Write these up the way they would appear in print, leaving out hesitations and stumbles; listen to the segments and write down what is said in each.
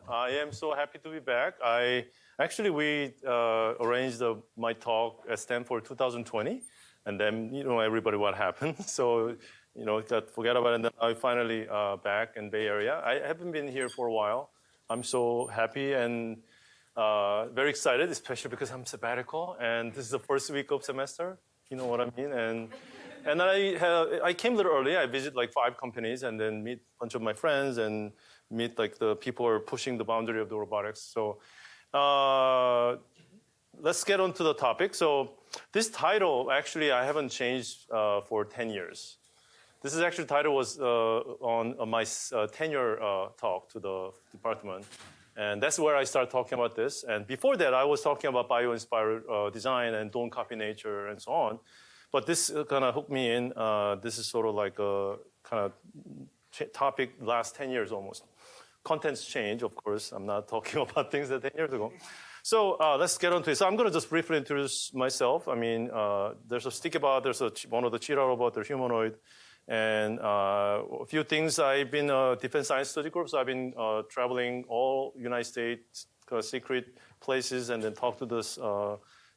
I am so happy to be back. We arranged my talk at Stanford 2020, and then everybody what happened. So forget about it. And then I finally back in Bay Area. I haven't been here for a while. I'm so happy and very excited, especially because I'm sabbatical, and this is the first week of semester. You know what I mean? And I came a little early. I visit like 5 companies and then meet a bunch of my friends and meet like the people who are pushing the boundary of the robotics. So let's get on to the topic. So this title, actually, I haven't changed for 10 years. This is actually title was on my tenure talk to the department. And that's where I started talking about this. And before that, I was talking about bio-inspired design and don't copy nature and so on. But this kind of hooked me in. This is sort of like a kind of topic last 10 years almost. Contents change, of course. I'm not talking about things that 10 years ago. So let's get on to it. So I'm going to just briefly introduce myself. I mean, there's a sticky bot, there's one of the cheetah robot, there's humanoid, and a few things. I've been defense science study group, so I've been traveling all United States secret places and then talk to this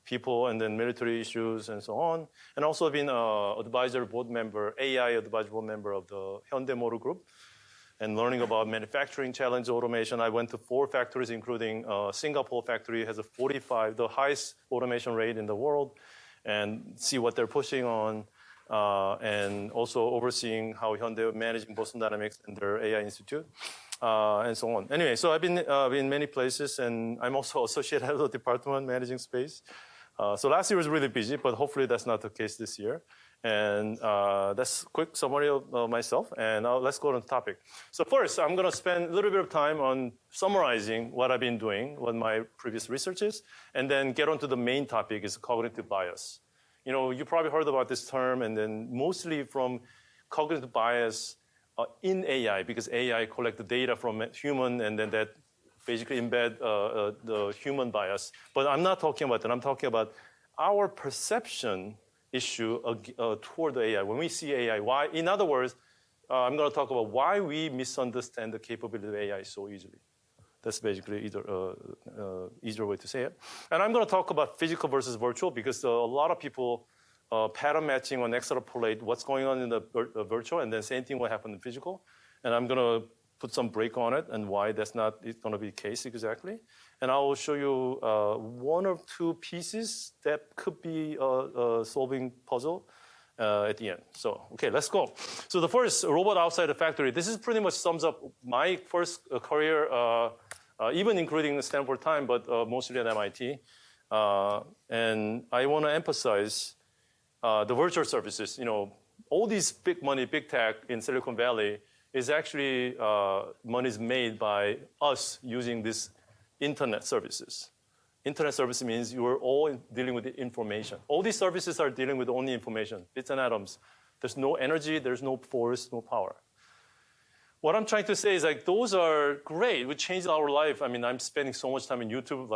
people and then military issues and so on. And also been advisory board member, AI advisory board member of the Hyundai Motor Group, and learning about manufacturing challenge automation. I went to 4 factories, including Singapore factory has the highest automation rate in the world, and see what they're pushing on, and also overseeing how Hyundai managing Boston Dynamics and their AI institute, and so on. Anyway, so I've been in many places, and I'm also associate head of the department managing space. So last year was really busy, but hopefully that's not the case this year. And that's a quick summary of myself, and let's go on to the topic. So first, I'm going to spend a little bit of time on summarizing what I've been doing, what my previous research is, and then get on to the main topic, is cognitive bias. You probably heard about this term, and then mostly from cognitive bias in AI, because AI collect the data from human, and then that basically embed the human bias. But I'm not talking about that. I'm talking about our perception issue toward the AI. When we see AI, why? In other words, I'm going to talk about why we misunderstand the capability of AI so easily. That's basically easier way to say it. And I'm going to talk about physical versus virtual, because a lot of people pattern matching or extrapolate what's going on in the virtual, and then same thing will happen in physical. And I'm going to put some break on it and why that's not going to be the case exactly. And I will show you 1 or 2 pieces that could be a solving puzzle at the end. So, okay, let's go. So the first, robot outside the factory. This is pretty much sums up my first career, even including the Stanford time, but mostly at MIT. And I want to emphasize the virtual services. All these big money, big tech in Silicon Valley is actually money is made by us using these internet services. Internet service means you are all dealing with the information. All these services are dealing with only information, bits and atoms. There's no energy, there's no force, no power. What I'm trying to say is like those are great. We changed our life. I mean, I'm spending so much time in YouTube,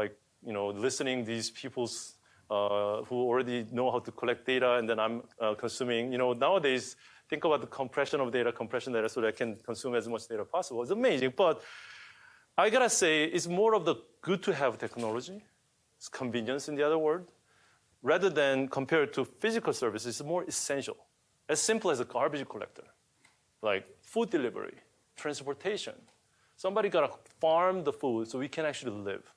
listening these people's who already know how to collect data, and then I'm consuming. Nowadays, think about the compression data, so that I can consume as much data as possible. It's amazing, but I gotta say, it's more of the good to have technology. It's convenience, in the other word, rather than compared to physical services. It's more essential. As simple as a garbage collector, like food delivery, transportation. Somebody gotta farm the food so we can actually live.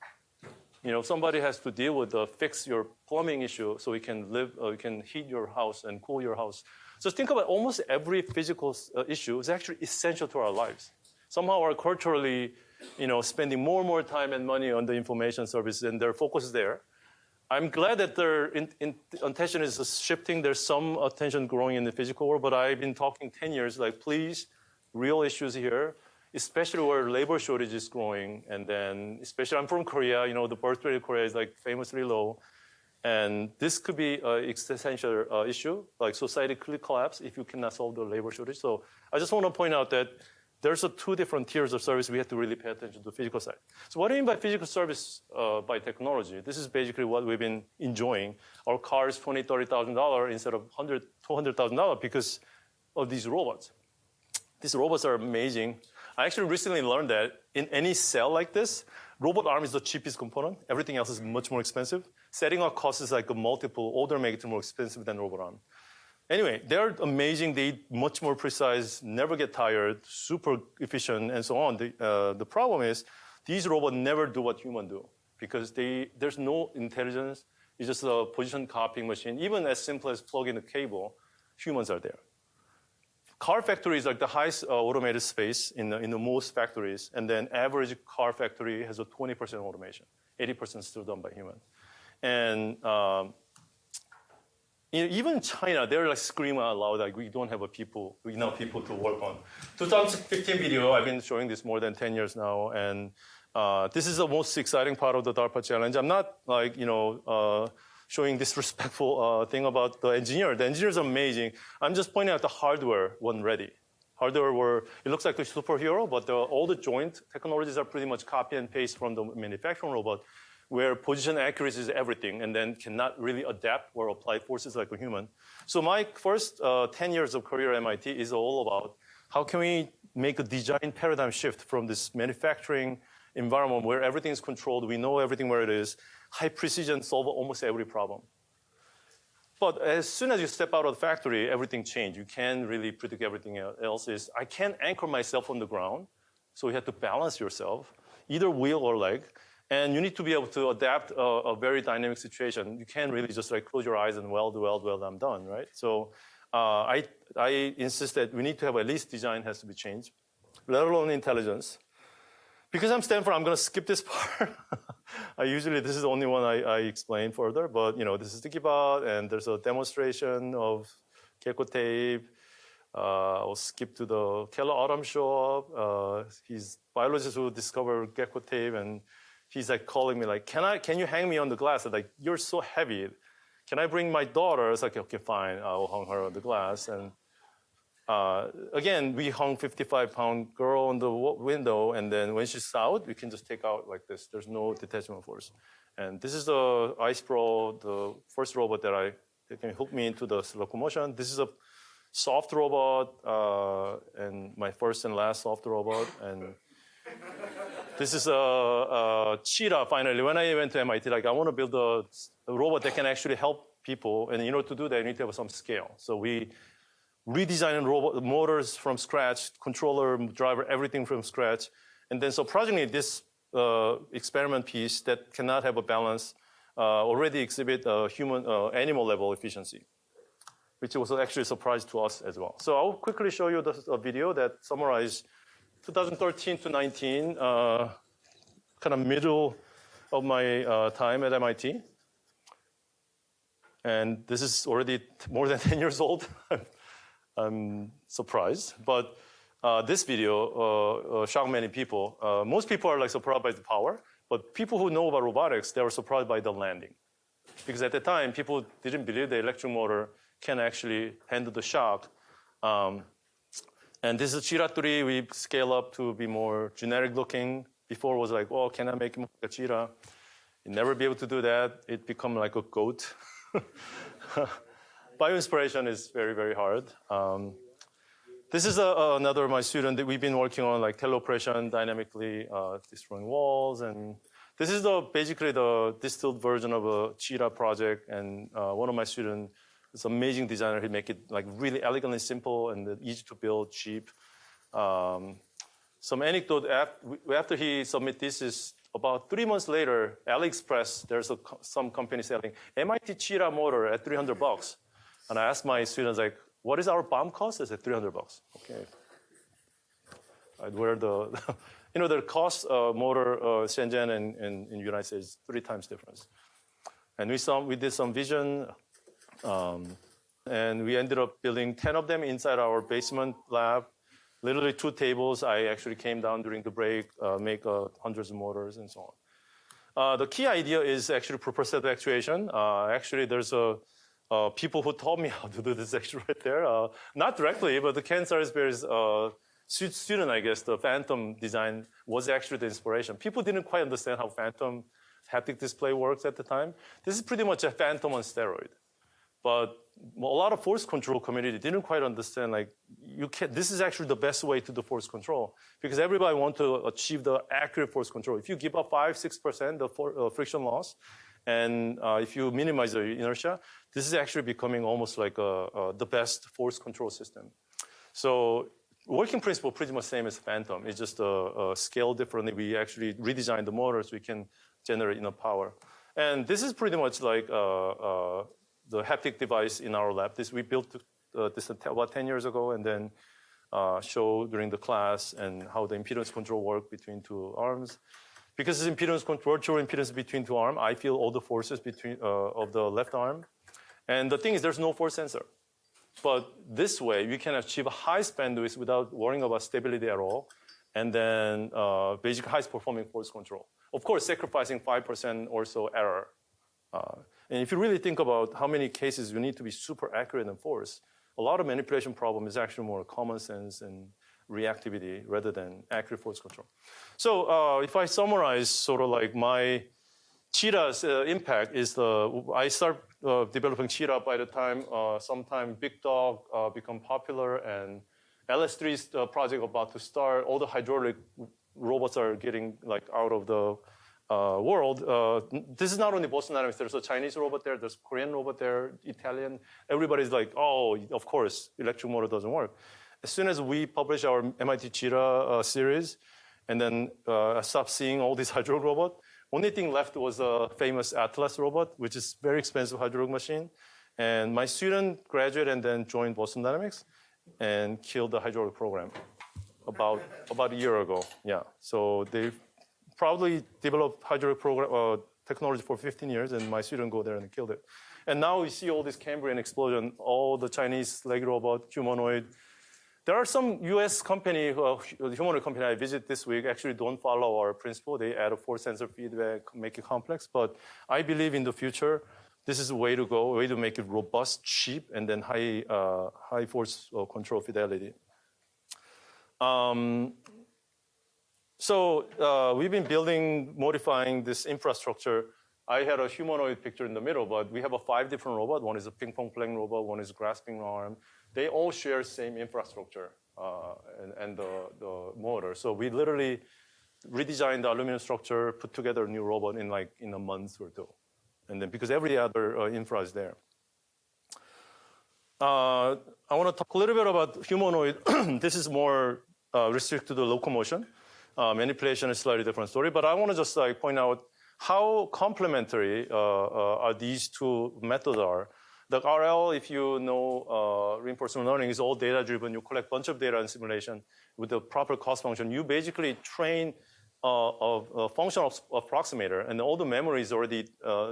Somebody has to deal with fix your plumbing issue so we can live, you can heat your house and cool your house. So think about almost every physical issue is actually essential to our lives. Somehow we're culturally, spending more and more time and money on the information services, and their focus is there. I'm glad that their attention is shifting. There's some attention growing in the physical world, but I've been talking 10 years, please, real issues here, especially where labor shortage is growing. And then, especially I'm from Korea, the birth rate of Korea is famously low. And this could be an existential issue, like society could collapse if you cannot solve the labor shortage. So I just want to point out that there's 2 different tiers of service. We have to really pay attention to the physical side. So what do you mean by physical service by technology? This is basically what we've been enjoying. Our car is $20,000, $30,000 instead of $100,000, $200,000 because of these robots. These robots are amazing. I actually recently learned that in any cell like this, robot arm is the cheapest component. Everything else is much more expensive. Setting up cost is like a multiple order of magnitude more expensive than robot arm. Anyway, they're amazing. They much more precise, never get tired, super efficient, and so on. The problem is these robots never do what humans do because there's no intelligence. It's just a position copying machine. Even as simple as plugging a cable, humans are there. Car factories are the highest automated space in the most factories, and then average car factory has a 20% automation. 80% still done by human. And even China, they're like screaming out loud, like we don't have enough people to work on. 2015 video, I've been showing this more than 10 years now, and this is the most exciting part of the DARPA challenge. I'm not like, showing disrespectful thing about the engineer. The engineers are amazing. I'm just pointing out the hardware wasn't ready. Hardware it looks like a superhero, but all the joint technologies are pretty much copy and paste from the manufacturing robot, where position accuracy is everything, and then cannot really adapt or apply forces like a human. So my first 10 years of career at MIT is all about how can we make a design paradigm shift from this manufacturing environment where everything is controlled, we know everything where it is, high precision, solve almost every problem. But as soon as you step out of the factory, everything changes. You can't really predict everything else. I can't anchor myself on the ground, so you have to balance yourself, either wheel or leg, and you need to be able to adapt a very dynamic situation. You can't really just like close your eyes and weld, I'm done, right? So I insist that we need to have at least design has to be changed, let alone intelligence. Because I'm Stanford, I'm going to skip this part. This is the only one I explain further, but this is the Gibot, and there's a demonstration of gecko tape. I'll skip to the Keller Autumn show up. He's biologist who discovered gecko tape, and he's like calling me like, can you hang me on the glass? I'm like, you're so heavy. Can I bring my daughter? It's like, okay, fine, I'll hang her on the glass. And again, we hung 55-pound girl on the window, and then when she's out, we can just take out like this. There's no detachment force. And this is the Ice Pro, the first robot that can hook me into the locomotion. This is a soft robot, and my first and last soft robot. And this is a cheetah, finally. When I went to MIT, like, I want to build a robot that can actually help people. And in order to do that, you need to have some scale. So we redesigned robot motors from scratch, controller, driver, everything from scratch. And then surprisingly, this experiment piece that cannot have a balance already exhibit human animal level efficiency, which was actually a surprise to us as well. So I'll quickly show you a video that summarizes 2013 to 19, kind of middle of my time at MIT. And this is already more than 10 years old. I'm surprised, but this video shocked many people. Most people are like surprised by the power, but people who know about robotics, they were surprised by the landing. Because at the time, people didn't believe the electric motor can actually handle the shock. And this is Cheetah 3. We scale up to be more generic looking. Before it was like, oh, can I make him like a cheetah? You never be able to do that. It become like a goat. Bio-inspiration is very, very hard. This is another of my student that we've been working on, like teleoperation, dynamically destroying walls. And this is basically the distilled version of a cheetah project. And one of my students, this amazing designer, he make it like really elegantly simple and easy to build, cheap. Some anecdote, after he submit this is about 3 months later, AliExpress, there's some company selling MIT Cheetah motor at $300. And I asked my students, like, what is our BOM cost? I said, $300. Okay. Where the cost motor Shenzhen and in the United States, 3 times difference. And we did some vision, and we ended up building 10 of them inside our basement lab. Literally 2 tables. I actually came down during the break, make hundreds of motors and so on. The key idea is actually propulsive actuation. Actually, there's people who taught me how to do this actually right there. Not directly, but the Ken Salisbury's student, I guess, the Phantom design was actually the inspiration. People didn't quite understand how Phantom haptic display works at the time. This is pretty much a Phantom on steroid. But a lot of force control community didn't quite understand, like, this is actually the best way to do force control, because everybody wants to achieve the accurate force control. If you give up 5-6% of friction loss, and if you minimize the inertia, this is actually becoming almost like the best force control system. So working principle pretty much same as Phantom. It's just scale differently. We actually redesigned the motor so we can generate enough power. And this is pretty much like the haptic device in our lab. We built this about 10 years ago, and then show during the class and how the impedance control work between two arms. Because it's impedance control, virtual impedance between two arms, I feel all the forces between of the left arm. And the thing is, there's no force sensor. But this way, we can achieve a high bandwidth without worrying about stability at all, and then basically highest performing force control. Of course, sacrificing 5% or so error. And if you really think about how many cases you need to be super accurate in force, a lot of manipulation problem is actually more common sense and reactivity rather than accurate force control. So if I summarize sort of like my Cheetah's impact is I start developing Cheetah by the time sometime Big Dog become popular, and LS3's project about to start. All the hydraulic robots are getting like out of the world. This is not only Boston Dynamics. There's a Chinese robot there. There's a Korean robot there, Italian. Everybody's like, oh, of course, electric motor doesn't work. As soon as we publish our MIT Cheetah series, and then I stopped seeing all these hydraulic robots, only thing left was a famous Atlas robot, which is very expensive hydraulic machine. And my student graduated and then joined Boston Dynamics and killed the hydraulic program about a year ago. Yeah, so they probably developed hydraulic program technology for 15 years, and my student go there and killed it. And now we see all this Cambrian explosion, all the Chinese leg robot, humanoid. There are some US company, humanoid company I visit this week, actually don't follow our principle. They add a force sensor feedback, make it complex. But I believe in the future, this is a way to go, a way to make it robust, cheap, and then high force control fidelity. So we've been building, modifying this infrastructure. I had a humanoid picture in the middle, but we have 5 different robots. One is a ping pong playing robot, one is a grasping arm. They all share same infrastructure and the motor. So we literally redesigned the aluminum structure, put together a new robot in a month or two. And then because every other infra is there. I want to talk a little bit about humanoid. This is more restricted to the locomotion. Manipulation is a slightly different story. But I want to just point out how complementary are these two methods are. The RL, if you know reinforcement learning, is all data-driven. You collect a bunch of data in simulation with the proper cost function. You basically train a function of approximator, and all the memory is already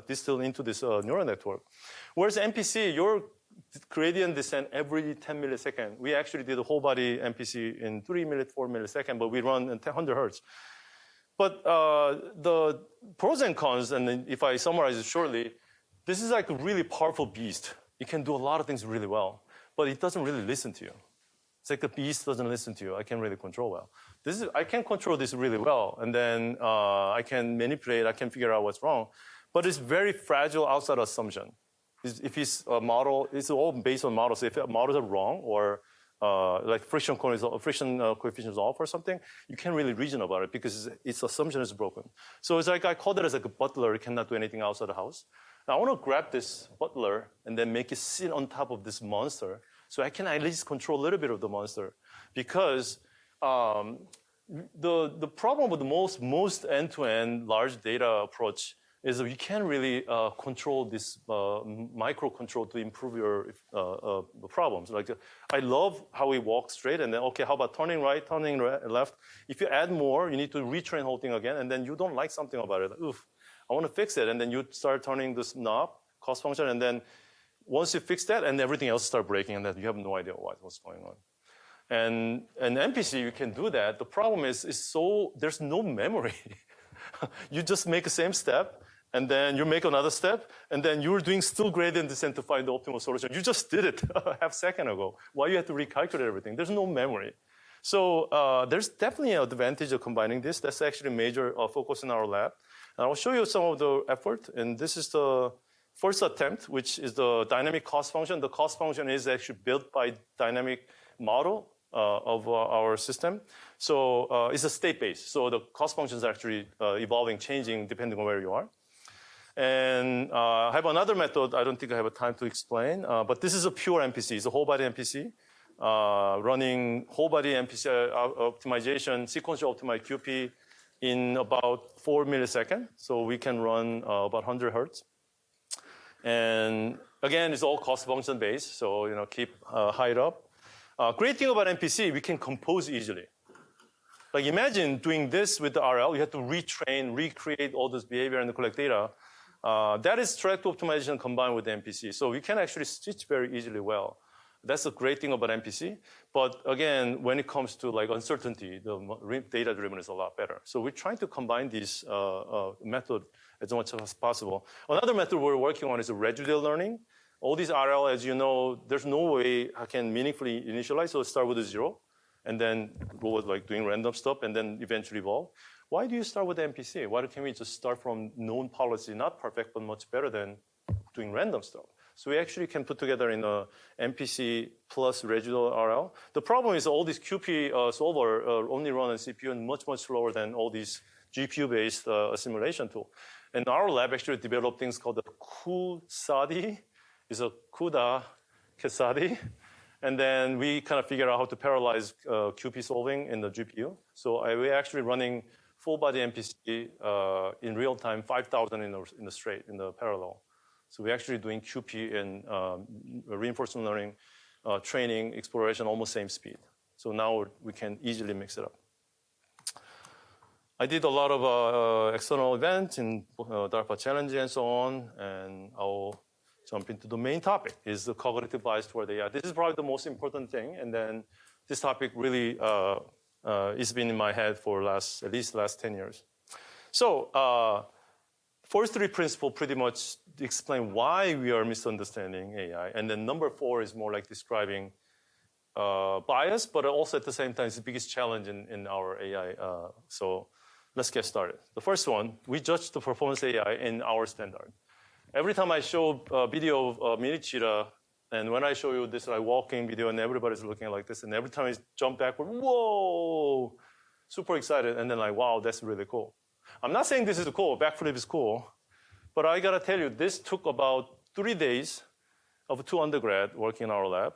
distilled into this neural network. Whereas MPC, your gradient descent every 10 milliseconds. We actually did a whole body MPC in 3 minutes, 4 milliseconds, but we run at 100 hertz. But the pros and cons, and then if I summarize it shortly, this is like a really powerful beast. It can do a lot of things really well, but it doesn't really listen to you. It's like the beast doesn't listen to you. I can't really control well. I can control this really well, and then I can manipulate, I can figure out what's wrong, but it's very fragile outside assumption. If it's a model, it's all based on models. If models are wrong or like friction coefficient is off or something, you can't really reason about it because its assumption is broken. So it's like I call it as like a butler. It cannot do anything outside the house. Now I want to grab this butler and then make it sit on top of this monster so I can at least control a little bit of the monster. Because the problem with the most end-to-end large data approach is that you can't really control this micro-control to improve your problems. Like I love how we walk straight and then, okay, how about turning right, turning left? If you add more, you need to retrain the whole thing again, and then you don't like something about it. Like, oof, I want to fix it. And then you start turning this knob, cost function, and then once you fix that, and everything else start breaking, and then you have no idea what's going on. And MPC, you can do that. The problem is there's no memory. You just make the same step, and then you make another step, and then you're doing still gradient descent to find the optimal solution. You just did it a half second ago. Why you have to recalculate everything? There's no memory. So there's definitely an advantage of combining this. That's actually a major focus in our lab. And I'll show you some of the effort. And this is the first attempt, which is the dynamic cost function. The cost function is actually built by dynamic model of our system. So it's a state-based. So the cost function is actually evolving, changing depending on where you are. And I have another method. I don't think I have time to explain, but this is a pure MPC. It's a whole body MPC. Running whole body MPC optimization, sequential optimized QP in about 4 milliseconds. So we can run about 100 hertz. And again, it's all cost function based. So keep height up. Great thing about MPC, we can compose easily. Like imagine doing this with the RL. You have to retrain, recreate all this behavior and collect data. That is trajectory optimization combined with the MPC. So we can actually stitch very easily well. That's a great thing about MPC. But again, when it comes to like uncertainty, the data-driven is a lot better. So we're trying to combine these method as much as possible. Another method we're working on is residual learning. All these RL, as you know, there's no way I can meaningfully initialize. So start with a 0, and then go with like doing random stuff, and then eventually evolve. Why do you start with MPC? Why can't we just start from known policy, not perfect, but much better than doing random stuff? So we actually can put together in a MPC plus residual RL. The problem is all these QP solver only run on CPU and much, much slower than all these GPU-based simulation tool. And our lab actually developed things called the QSADI. It's a CUDA QSADI. And then we kind of figure out how to parallelize QP solving in the GPU. So we're actually running full body MPC in real time, 5,000 in the straight, in the parallel. So we're actually doing QP and reinforcement learning, training, exploration, almost same speed. So now we can easily mix it up. I did a lot of external events in DARPA Challenge and so on, and I'll jump into the main topic, is the cognitive bias toward AI. This is probably the most important thing, and then this topic really has been in my head for at least the last 10 years. So first three principles pretty much explain why we are misunderstanding AI, and then number 4 is more like describing bias, but also at the same time, it's the biggest challenge in our AI. So let's get started. The first one, we judge the performance AI in our standard. Every time I show a video of mini cheetah, and when I show you this like walking video and everybody's looking like this, and every time I jump backward, whoa, super excited, and then like, wow, that's really cool. I'm not saying this is cool, backflip is cool, but I gotta tell you, this took about 3 days of 2 undergrad working in our lab.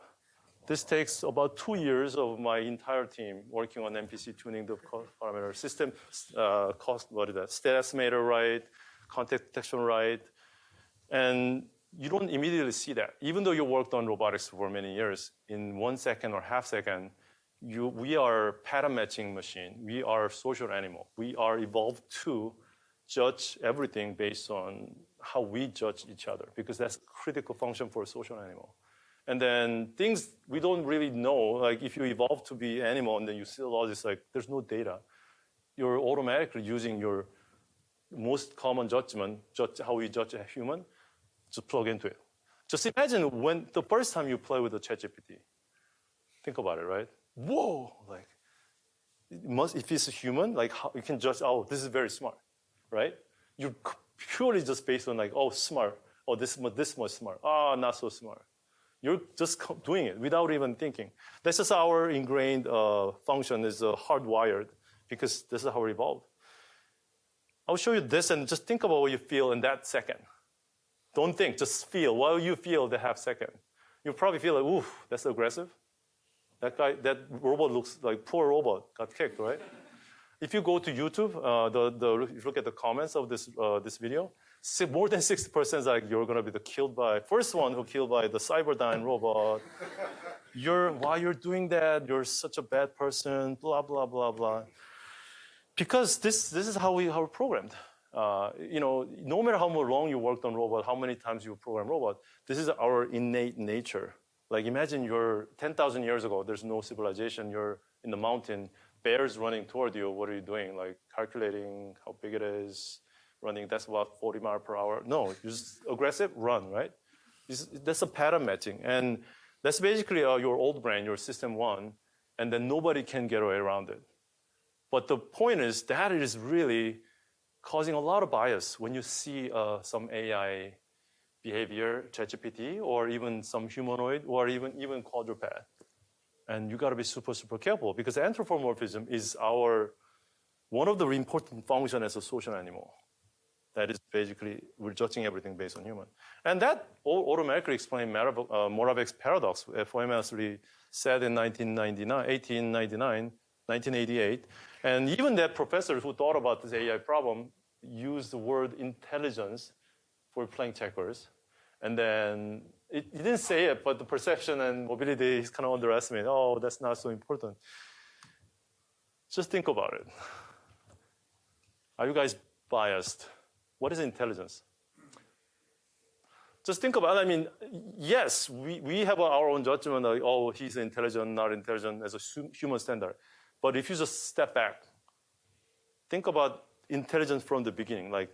This takes about 2 years of my entire team working on MPC tuning the parameter system, state estimator right, context detection right. And you don't immediately see that. Even though you worked on robotics for many years, in 1 second or half second, we are pattern matching machine. We are social animal. We are evolved to judge everything based on how we judge each other, because that's a critical function for a social animal. And then things we don't really know, like if you evolve to be animal and then you see all this, like there's no data, you're automatically using your most common judgment, how we judge a human, to plug into it. Just imagine when the first time you play with the ChatGPT. Think about it, right? Whoa, like if it's a human, like how you can judge, oh, this is very smart, right? You're purely just based on like, oh, smart, oh, this much smart, oh, not so smart. You're just doing it without even thinking. That's just our ingrained function is hardwired, because this is how we evolved. I'll show you this and just think about what you feel in that second. Don't think, just feel. What you feel the half second? You probably feel like, oof, that's aggressive. That robot looks like poor robot, got kicked, right? If you go to YouTube, if you look at the comments of this video, more than 60% is like you're gonna be first one who killed by the Cyberdyne robot. Why you're doing that? You're such a bad person. Blah blah blah blah. Because this is how we're programmed. No matter how long you worked on robot, how many times you program robot, this is our innate nature. Like imagine you're 10,000 years ago, there's no civilization, you're in the mountain, bears running toward you, what are you doing? Like calculating how big it is, running, that's about 40 miles per hour. No, you're just aggressive, run, right? That's a pattern matching. And that's basically your old brain, your system 1, and then nobody can get away around it. But the point is that it is really causing a lot of bias when you see some AI behavior, ChatGPT, or even some humanoid, or even quadruped. And you got to be super, super careful because anthropomorphism is one of the important functions as a social animal. That is basically, we're judging everything based on human. And that automatically explains Moravec's paradox, famously said in 1988. And even that professor who thought about this AI problem used the word intelligence for playing checkers. And then he didn't say it, but the perception and mobility is kind of underestimated. Oh, that's not so important. Just think about it. Are you guys biased? What is intelligence? Just think about it. I mean, yes, we have our own judgment, like, oh, he's intelligent, not intelligent, as a human standard. But if you just step back, think about intelligence from the beginning. Like,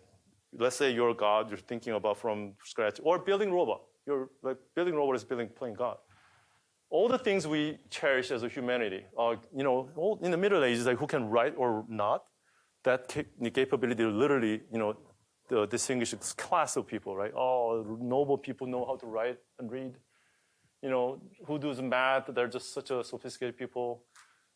let's say you're God, you're thinking about from scratch, or building robot. You're like building robot is playing God. All the things we cherish as a humanity, all in the Middle Ages, like who can write or not, that capability literally, distinguish a class of people, right? Oh, noble people know how to write and read. Who does math? They're just such a sophisticated people.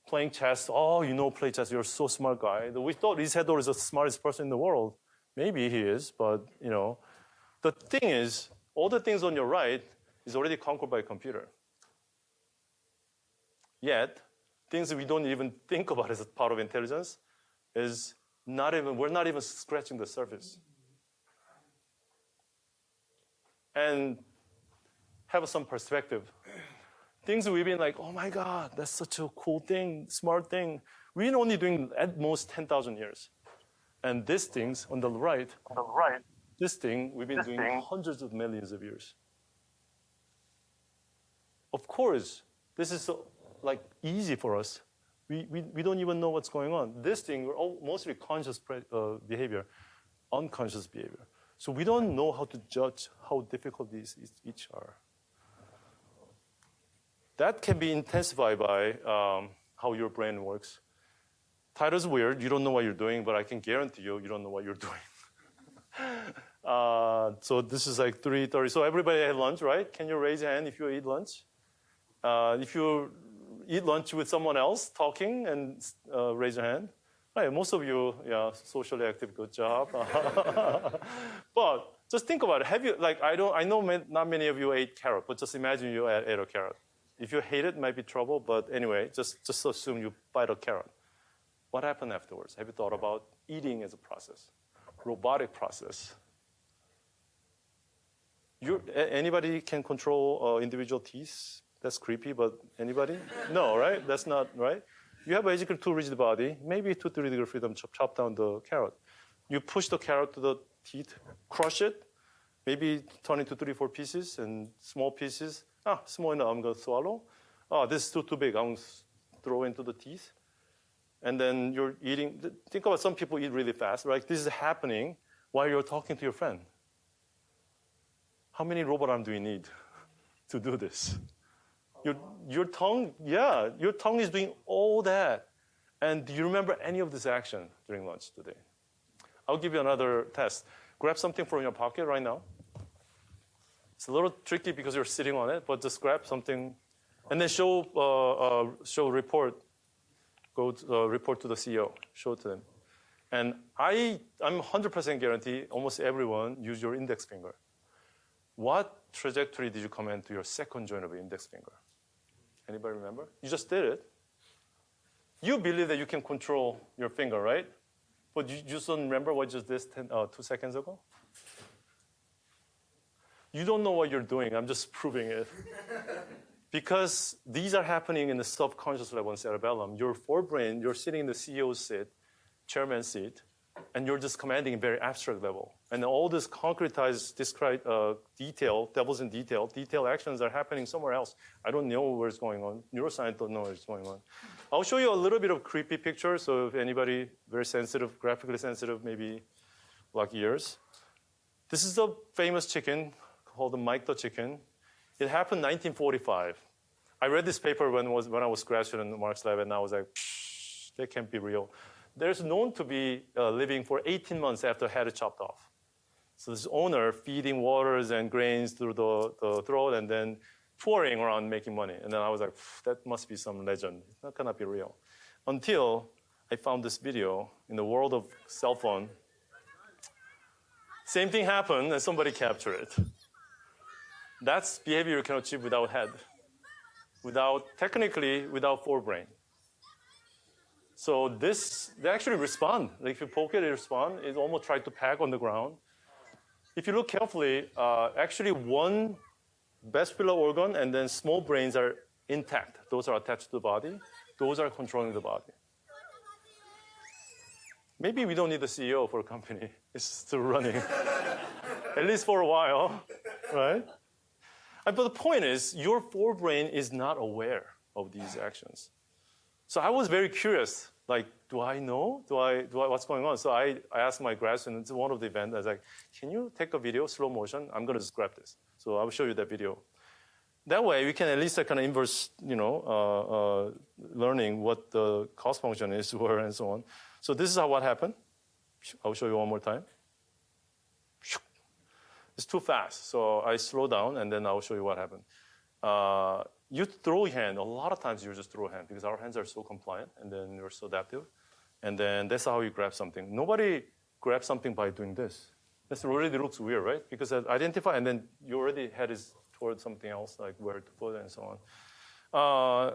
Playing chess, play chess. You're so smart guy. We thought Isidore is the smartest person in the world. Maybe he is, but the thing is, all the things on your right is already conquered by a computer. Yet, things we don't even think about as a part of intelligence is we're not even scratching the surface. And have some perspective. Things we've been like, oh my God, that's such a cool thing, smart thing. We've been only doing at most 10,000 years. And these things on the right, this thing we've been doing hundreds of millions of years. Of course, this is easy for us. We don't even know what's going on. This thing, we're all mostly conscious behavior, unconscious behavior. So we don't know how to judge how difficult these each are. That can be intensified by how your brain works. Title's weird. You don't know what you're doing, but I can guarantee you don't know what you're doing. So this is like 3:30. So everybody had lunch, right? Can you raise your hand if you eat lunch? If you eat lunch with someone else talking and raise your hand. Right, most of you, socially active, good job. But just think about it. Have you, I know not many of you ate carrot, but just imagine you ate a carrot. If you hate it, it might be trouble, but anyway, just assume you bite a carrot. What happened afterwards? Have you thought about eating as a process? Robotic process. Anybody can control individual teeth? That's creepy, but anybody? No, right? That's not right. You have basically two rigid body, maybe 2 to 3 degree freedom, chop down the carrot. You push the carrot to the teeth, crush it, maybe turn it into 3, 4 pieces and small pieces. Small enough, I'm going to swallow. This is too big, I'm going to throw into the teeth. And then you're eating. Think about some people eat really fast, right? This is happening while you're talking to your friend. How many robot arms do you need to do this? Your tongue, your tongue is doing all that. And do you remember any of this action during lunch today? I'll give you another test. Grab something from your pocket right now. It's a little tricky because you're sitting on it, but just grab something and then show report. Go report to the CEO, show it to them. And I'm 100% guarantee almost everyone use your index finger. What trajectory did you command to your second joint of your index finger? Anybody remember? You just did it. You believe that you can control your finger, right? But you just don't remember what you just did 2 seconds ago? You don't know what you're doing. I'm just proving it. Because these are happening in the subconscious level in cerebellum. Your forebrain, you're sitting in the CEO's seat, chairman's seat, and you're just commanding a very abstract level. And all this concretized, described detail, devils in detail actions are happening somewhere else. I don't know where it's going on. Neuroscience don't know where it's going on. I'll show you a little bit of creepy picture. So if anybody very sensitive, graphically sensitive, maybe like ears. This is a famous chicken called the Mike the chicken. It happened in 1945. I read this paper when I was graduating in Mark's lab, and I was like, that can't be real. There's known to be living for 18 months after head chopped off. So this owner feeding waters and grains through the throat and then touring around making money. And then I was like, that must be some legend. It's not gonna be real. Until I found this video in the world of cell phone. Same thing happened and somebody captured it. That's behavior you can achieve without head, technically without forebrain. So they actually respond. Like if you poke it, they respond. It almost tried to peck on the ground. If you look carefully, actually one vestibular organ and then small brains are intact. Those are attached to the body. Those are controlling the body. Maybe we don't need a CEO for a company. It's still running, at least for a while, right? But the point is, your forebrain is not aware of these actions. So I was very curious. Like, do I know? What's going on? So I asked my grad students at one of the events, I was like, can you take a video, slow motion? I'm going to just grab this. So I will show you that video. That way, we can at least kind of inverse, learning what the cost function is, where, and so on. So this is what happened. I'll show you one more time. It's too fast, so I slow down, and then I'll show you what happened. You throw your hand. A lot of times you just throw a hand because our hands are so compliant, and then you're so adaptive. And then that's how you grab something. Nobody grabs something by doing this. This already looks weird, right? Because identify, and then you already head is towards something else, like where to put it and so on.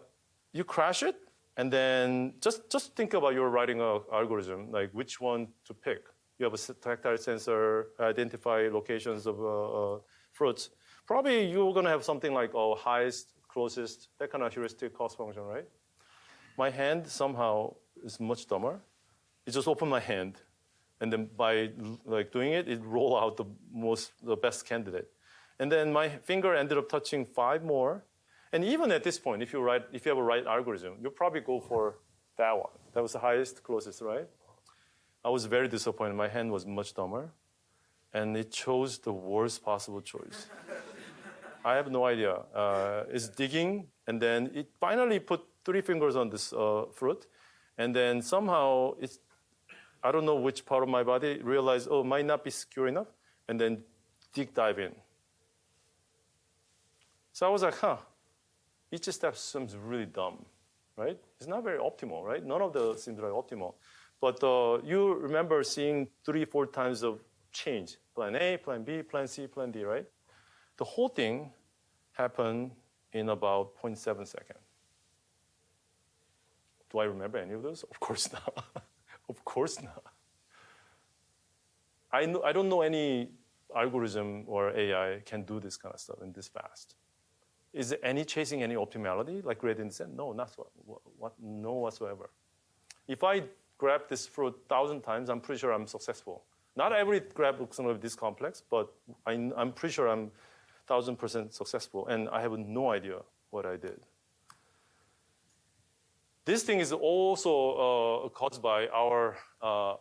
You crash it, and then just think about you're writing an algorithm, like which one to pick. You have a tactile sensor, identify locations of fruits. Probably you're going to have something like highest, closest, that kind of heuristic cost function, right? My hand somehow is much dumber. It just opened my hand, and then by doing it, it rolled out the best candidate. And then my finger ended up touching 5 more. And even at this point, if you have a right algorithm, you'll probably go for that one. That was the highest, closest, right? I was very disappointed. My hand was much dumber, and it chose the worst possible choice. I have no idea. It's digging, and then it finally put 3 fingers on this fruit, and then somehow I don't know which part of my body realized, it might not be secure enough, and then dive in. So I was like, each step seems really dumb, right? It's not very optimal, right? None of them seemed very optimal. But you remember seeing 3-4 times of change. Plan A, plan B, plan C, plan D, right? The whole thing happened in about 0.7 seconds. Do I remember any of those? Of course not. Of course not. I don't know any algorithm or AI can do this kind of stuff and this fast. Is there any chasing any optimality like gradient descent? No, no whatsoever. If I grab this fruit 1,000 times, I'm pretty sure I'm successful. Not every grab looks going to be this complex, but I'm pretty sure I'm 1,000% successful, and I have no idea what I did. This thing is also caused by our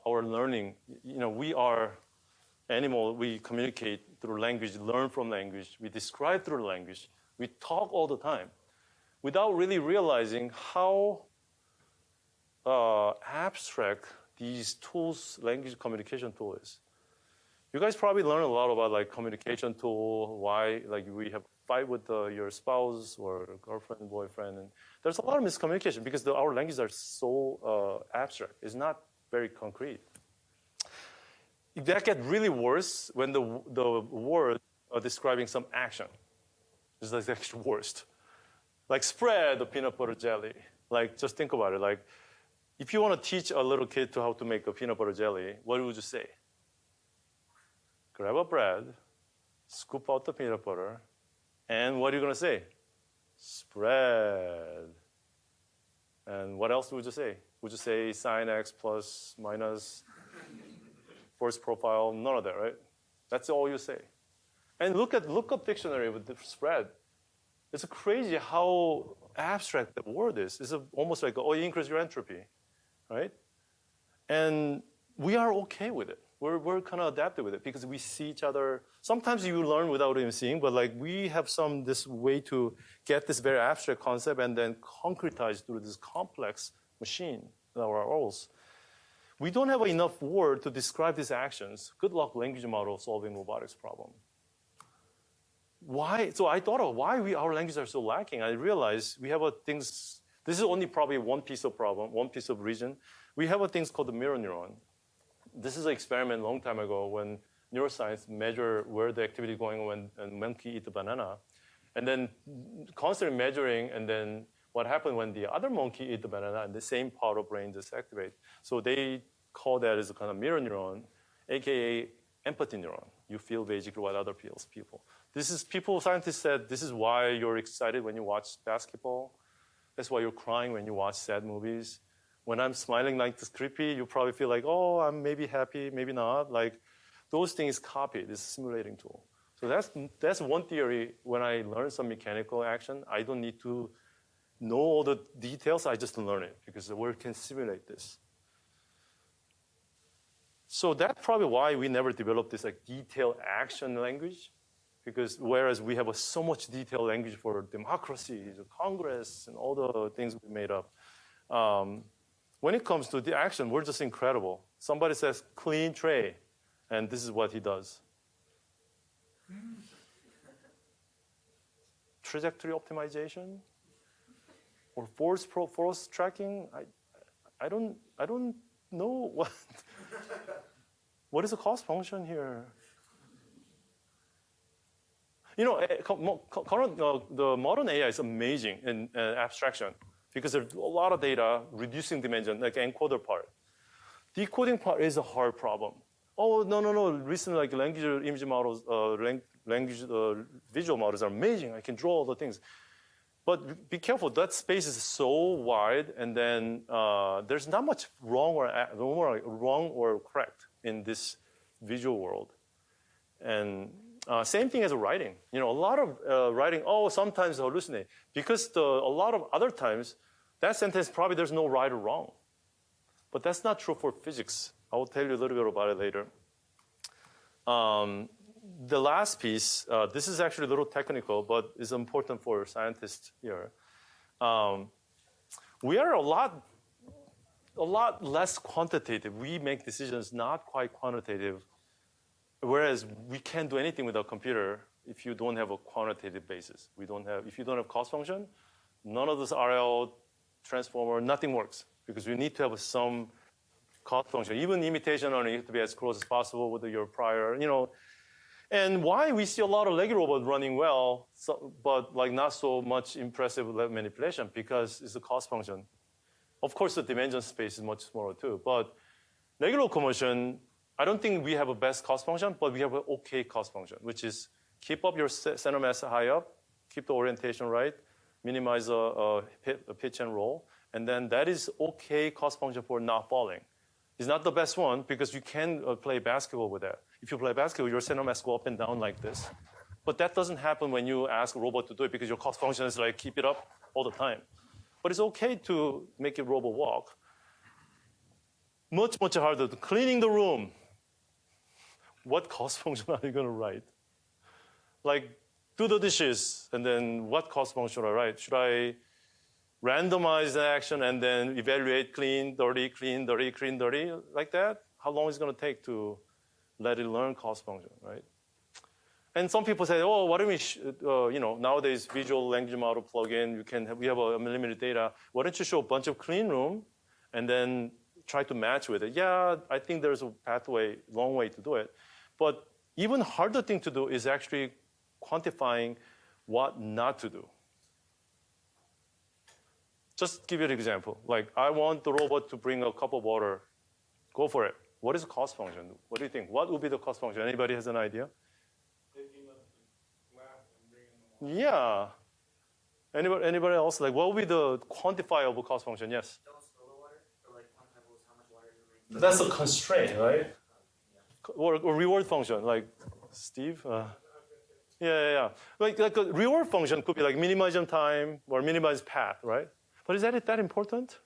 learning. We are animal. We communicate through language, learn from language. We describe through language. We talk all the time without really realizing how abstract these tools, language communication tool is. You guys probably learn a lot about communication tool, why we have a fight with your spouse or girlfriend, boyfriend, and there's a lot of miscommunication because our languages are so abstract. It's not very concrete. That gets really worse when the word are describing some action. It's the actual worst. Like spread the peanut butter jelly. Just think about it. If you want to teach a little kid how to make a peanut butter jelly, what would you say? Grab a bread, scoop out the peanut butter, and what are you going to say? Spread. And what else would you say? Would you say sin x plus minus force profile? None of that, right? That's all you say. And look up dictionary with the spread. It's crazy how abstract the word is. It's almost like, you increase your entropy, right? And we are okay with it. We're kind of adapted with it because we see each other. Sometimes you learn without even seeing, but we have this way to get this very abstract concept and then concretize through this complex machine, our orals. We don't have enough word to describe these actions. Good luck language model solving robotics problem. Why? So I thought of why our languages are so lacking. I realized we have things, this is only probably one piece of problem, one piece of reason. We have things called the mirror neuron. This is an experiment a long time ago when neuroscience measure where the activity is going when a monkey eat the banana. And then constantly measuring, and then what happened when the other monkey eat the banana and the same part of brain just activate. So they call that as a kind of mirror neuron, AKA empathy neuron. You feel basically what other people. This is scientists said this is why you're excited when you watch basketball. That's why you're crying when you watch sad movies. When I'm smiling like this creepy, you probably feel like, oh, I'm maybe happy, maybe not. Like those things copy this simulating tool. So that's one theory. When I learn some mechanical action, I don't need to know all the details. I just learn it because the word can simulate this. So that's probably why we never developed this like detailed action language, because whereas we have so much detailed language for democracy, the Congress, and all the things we made up. When it comes to the action, we're just incredible. Somebody says clean tray, and this is what he does. Trajectory optimization or force tracking. I don't know what is the cost function here. You know, the modern AI is amazing in abstraction because there's a lot of data, reducing dimension, like encoder part. Decoding part is a hard problem. Oh, no. Recent like language image models, language visual models are amazing. I can draw all the things. But be careful, that space is so wide, and then there's not much wrong or correct in this visual world. And same thing as writing. You know, a lot of writing, sometimes hallucinate. Because a lot of other times, that sentence probably there's no right or wrong. But that's not true for physics. I will tell you a little bit about it later. The last piece, this is actually a little technical, but is important for scientists here. We are a lot less quantitative. We make decisions not quite quantitative, whereas we can't do anything with a computer if you don't have a quantitative basis. If you don't have cost function, none of this RL transformer, nothing works, because you need to have some cost function. Even imitation learning, you have to be as close as possible with your prior, you know. And why we see a lot of Lego robots running well, but like not so much impressive manipulation, because it's a cost function. Of course, the dimension space is much smaller too. But Lego locomotion, I don't think we have a best cost function, but we have an okay cost function, which is keep up your center mass high up, keep the orientation right, minimize a pitch and roll, and then that is okay cost function for not falling. It's not the best one because you can play basketball with that. If you play basketball, your center mass go up and down like this. But that doesn't happen when you ask a robot to do it because your cost function is like keep it up all the time. But it's okay to make a robot walk. Much, much harder to cleaning the room. What cost function are you going to write? Like, do the dishes, and then what cost function should I write? Should I randomize the action and then evaluate clean, dirty, clean, dirty, clean, dirty, like that? How long is it going to take to let it learn cost function, right? And some people say, why don't we, nowadays visual language model plugin, we have unlimited data. Why don't you show a bunch of clean room and then try to match with it? Yeah, I think there's a pathway, long way to do it. But even harder thing to do is actually quantifying what not to do. Just give you an example. Like, I want the robot to bring a cup of water. Go for it. What is the cost function? What do you think? What would be the cost function? Anybody has an idea? Taking up the glass and bringing them Yeah. Anybody else? Like, what would be the quantifiable cost function? Yes? Don't spill the water, or like quantifiable is how much water you bring. That's a constraint, right? Or reward function, like Steve? Yeah. Like a reward function could be like minimize time or minimize path, right? But is that important?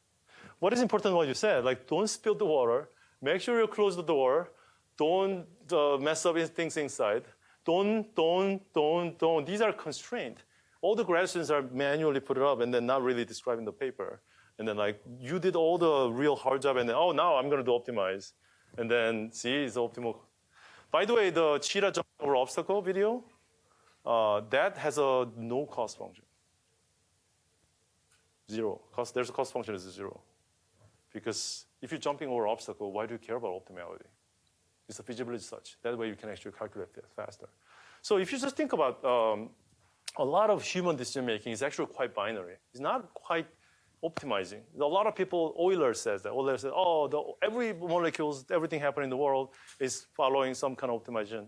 What is important what you said? Like, don't spill the water. Make sure you close the door. Don't mess up things inside. Don't. These are constraints. All the grad students are manually put it up and then not really describing the paper. And then like you did all the real hard job, and then now I'm going to do optimize, and then see it's optimal. By the way, the cheetah jump over obstacle video, that has a no cost function. Zero. There's a cost function is zero. Because if you're jumping over obstacle, why do you care about optimality? It's the feasibility such. That way you can actually calculate it faster. So if you just think about a lot of human decision making is actually quite binary. It's not quite optimizing. A lot of people, Euler says that. Euler says, every molecules, everything happening in the world is following some kind of optimization.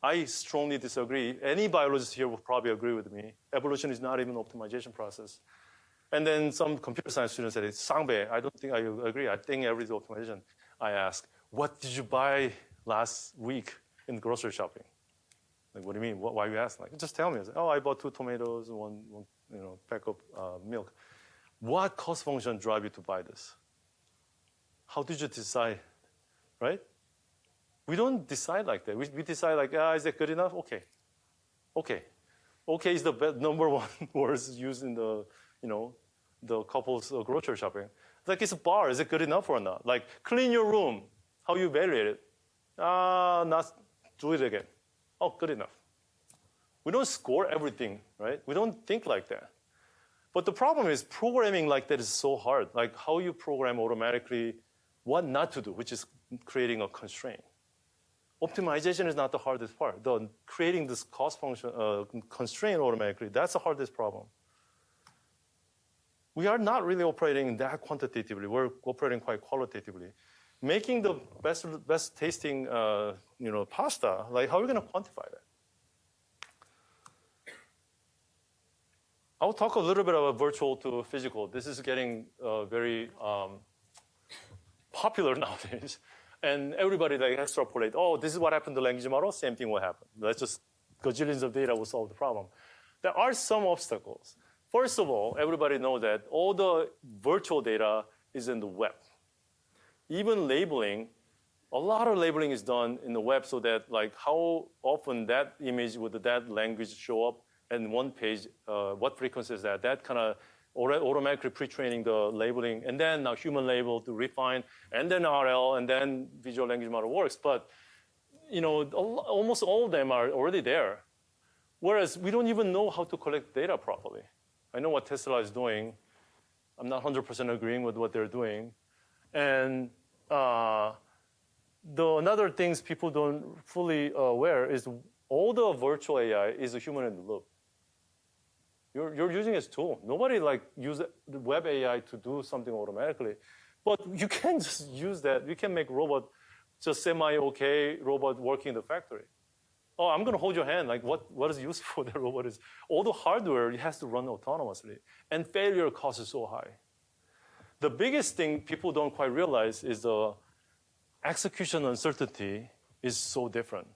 I strongly disagree. Any biologist here will probably agree with me. Evolution is not even an optimization process. And then some computer science students said, Sangbae, I don't think I agree. I think everything is optimization. I ask, what did you buy last week in grocery shopping? Like, what do you mean? Why you ask? Like, just tell me. I say, I bought 2 tomatoes, one pack of milk. What cost function drive you to buy this? How did you decide, right? We don't decide like that. We decide like, is that good enough? Okay. Okay is the number one words used in the couple's grocery shopping. It's like it's a bar. Is it good enough or not? Like clean your room. How you evaluate it? Not do it again. Good enough. We don't score everything, right? We don't think like that. But the problem is programming like that is so hard. Like how you program automatically what not to do, which is creating a constraint. Optimization is not the hardest part. Creating this cost function constraint automatically, that's the hardest problem. We are not really operating that quantitatively. We're operating quite qualitatively. Making the best tasting pasta, like how are we going to quantify that? I'll talk a little bit about virtual to physical. This is getting very popular nowadays. And everybody like extrapolate, this is what happened to language model, same thing will happen. Let's just gajillions of data will solve the problem. There are some obstacles. First of all, everybody knows that all the virtual data is in the web. Even labeling, a lot of labeling is done in the web so that like how often that image with that language show up and one page, what frequency is that? That kind of automatically pre-training the labeling, and then now human label to refine, and then RL, and then visual language model works. But almost all of them are already there. Whereas we don't even know how to collect data properly. I know what Tesla is doing. I'm not 100% agreeing with what they're doing. And another things people don't fully aware is all the virtual AI is a human in the loop. You're using it as a tool. Nobody use the web AI to do something automatically. But you can just use that. You can make robot just semi-okay robot working in the factory. I'm going to hold your hand. Like what is useful for the robot is all the hardware, it has to run autonomously. And failure cost is so high. The biggest thing people don't quite realize is the execution uncertainty is so different.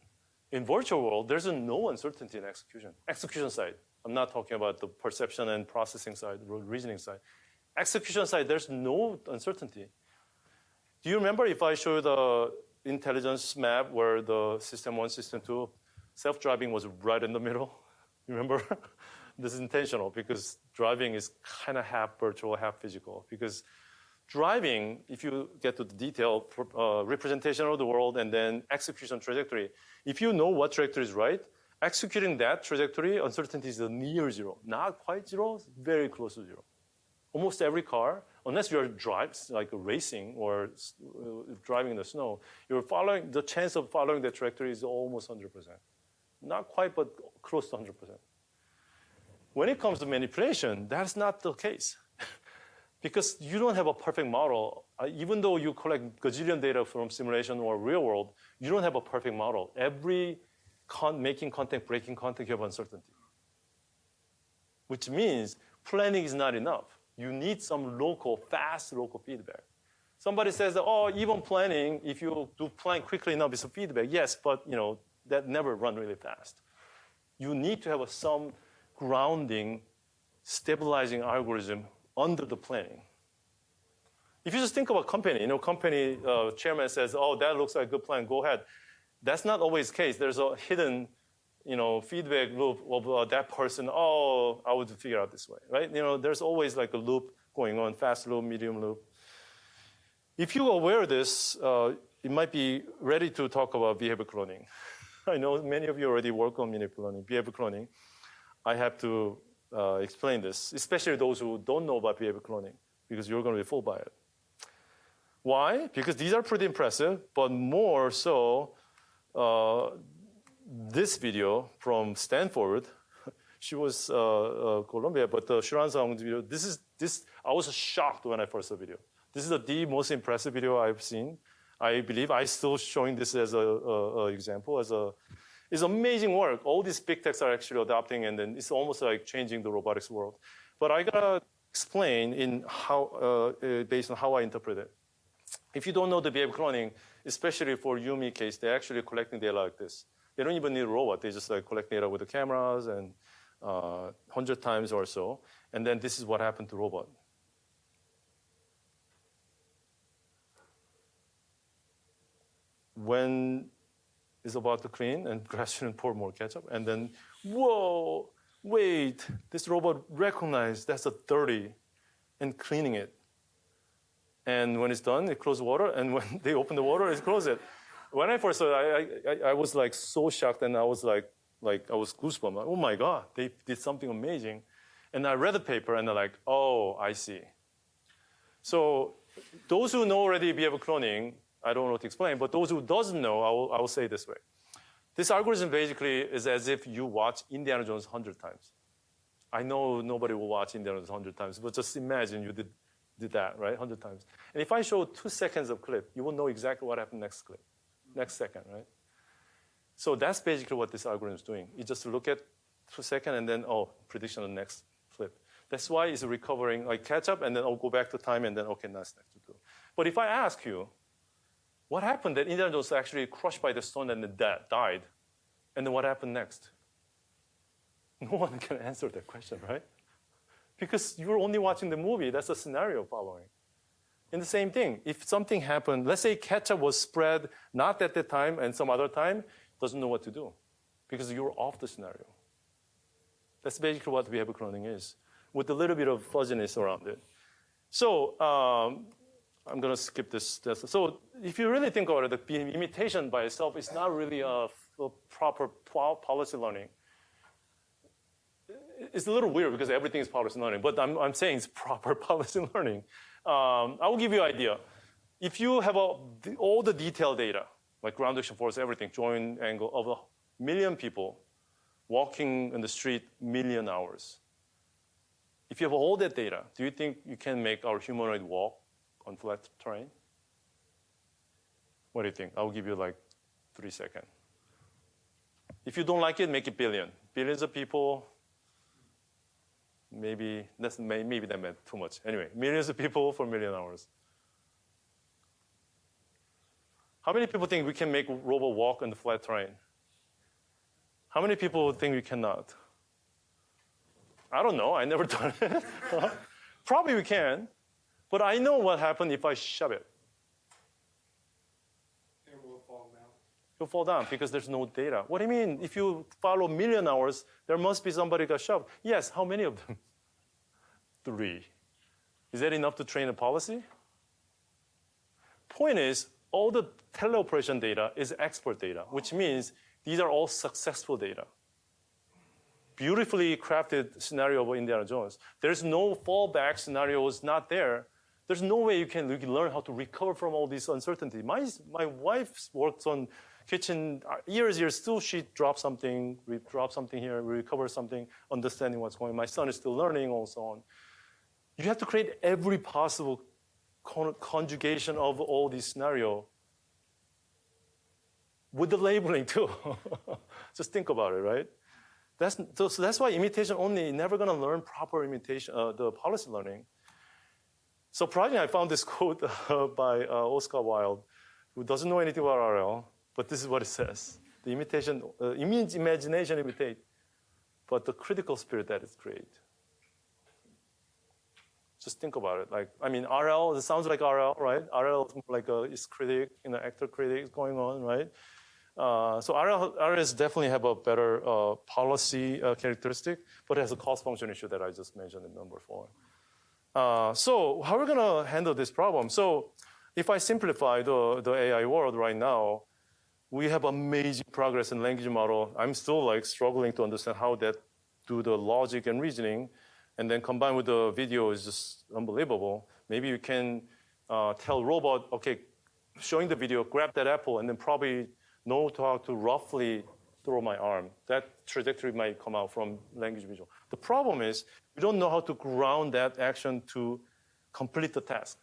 In virtual world, there's no uncertainty in execution. Execution side. I'm not talking about the perception and processing side, the reasoning side. Execution side, there's no uncertainty. Do you remember if I show the intelligence map where the system 1, system 2, self-driving was right in the middle? You remember? This is intentional because driving is kind of half virtual, half physical. Because driving, if you get to the detail, representation of the world and then execution trajectory, if you know what trajectory is right, executing that trajectory, uncertainty is near zero. Not quite zero, very close to zero. Almost every car, unless you're like racing or driving in the snow, the chance of following the trajectory is almost 100%. Not quite, but close to 100%. When it comes to manipulation, that's not the case. Because you don't have a perfect model. Even though you collect gajillion data from simulation or real world, you don't have a perfect model. Every making content, breaking content, you have uncertainty. Which means planning is not enough. You need some fast local feedback. Somebody says that, even planning, if you do plan quickly enough, it's a feedback. Yes, but that never run really fast. You need to have some grounding, stabilizing algorithm under the planning. If you just think about company, company chairman says, that looks like a good plan, go ahead. That's not always the case. There's a hidden feedback loop of that person. Oh, I would figure out this way, right? There's always like a loop going on, fast loop, medium loop. If you're aware of this, you might be ready to talk about behavior cloning. I know many of you already work on behavior cloning. I have to explain this, especially those who don't know about behavior cloning, because you're going to be fooled by it. Why? Because these are pretty impressive, but more so, this video from Stanford, she was Columbia, but the Shuran video, I was shocked when I first saw the video. This is the most impressive video I've seen. I believe I'm still showing this as an example. It's amazing work. All these big techs are actually adopting, and then it's almost like changing the robotics world. But I gotta explain based on how I interpret it. If you don't know the behavior cloning, especially for Yumi case, they're actually collecting data like this. They don't even need a robot. They just collect data with the cameras and 100 times or so. And then this is what happened to robot. When it's about to clean and Gratian pour more ketchup, and then, whoa, wait, this robot recognized that's a 30 and cleaning it. And when it's done, it closes water, and when they open the water, it closes it. When I first saw it, I was like so shocked, and I was like I was goosebumps. Oh my God, they did something amazing. And I read the paper, and they're like, oh, I see. So those who know already behavior cloning, I don't know what to explain, but those who doesn't know, I will say it this way. This algorithm basically is as if you watch Indiana Jones 100 times. I know nobody will watch Indiana Jones 100 times, but just imagine you did that, right, 100 times. And if I show 2 seconds of clip, you will know exactly what happened next second, right? So that's basically what this algorithm is doing. You just look at 2 seconds and then, prediction of the next clip. That's why it's recovering, like catch up, and then go back to time, and then, okay, that's next to do. But if I ask you, what happened that Indiana Jones actually crushed by the stone and then died, and then what happened next? No one can answer that question, right? Because you're only watching the movie. That's a scenario following. And the same thing, if something happened, let's say ketchup was spread not at that time and some other time, doesn't know what to do because you're off the scenario. That's basically what behavior cloning is, with a little bit of fuzziness around it. So I'm going to skip this. So if you really think about it, the imitation by itself is not really a proper policy learning. It's a little weird because everything is policy learning, but I'm saying it's proper policy learning. I will give you an idea. If you have all the detailed data, like ground action force, everything, joint angle of 1 million people walking in the street million hours. If you have all that data, do you think you can make our humanoid walk on flat terrain? What do you think? I'll give you like 3 seconds. If you don't like it, make it billion. Billions of people. Maybe that meant too much. Anyway, millions of people for 1 million hours. How many people think we can make robot walk on the flat terrain? How many people think we cannot? I don't know. I never done it. Probably we can. But I know what happened if I shove it. It will fall down. You'll fall down because there's no data. What do you mean? If you follow 1 million hours, there must be somebody got shoved. Yes, how many of them? 3. Is that enough to train a policy? Point is, all the teleoperation data is expert data, which means these are all successful data. Beautifully crafted scenario of Indiana Jones. There's no fallback scenarios not there. There's no way you can learn how to recover from all these uncertainties. My wife works on kitchen years, still she drops something, we drop something here, we recover something, understanding what's going on. My son is still learning, and so on. You have to create every possible conjugation of all these scenarios with the labeling too. Just think about it, right? So that's why imitation only, never gonna learn proper imitation, the policy learning. Surprisingly, I found this quote by Oscar Wilde, who doesn't know anything about RL, but this is what it says. The imitation, imagination imitate, but the critical spirit that is create. Just think about it. RL, it sounds like RL, right? RL is more like is critic, actor critic is going on, right? So RS definitely have a better policy characteristic, but it has a cost function issue that I just mentioned in number 4. So how are we going to handle this problem? So if I simplify the AI world right now, we have amazing progress in language model. I'm still like struggling to understand how that do the logic and reasoning, and then combined with the video is just unbelievable. Maybe you can tell robot, okay, showing the video, grab that apple, and then probably know how to roughly throw my arm. That trajectory might come out from language visual. The problem is we don't know how to ground that action to complete the task.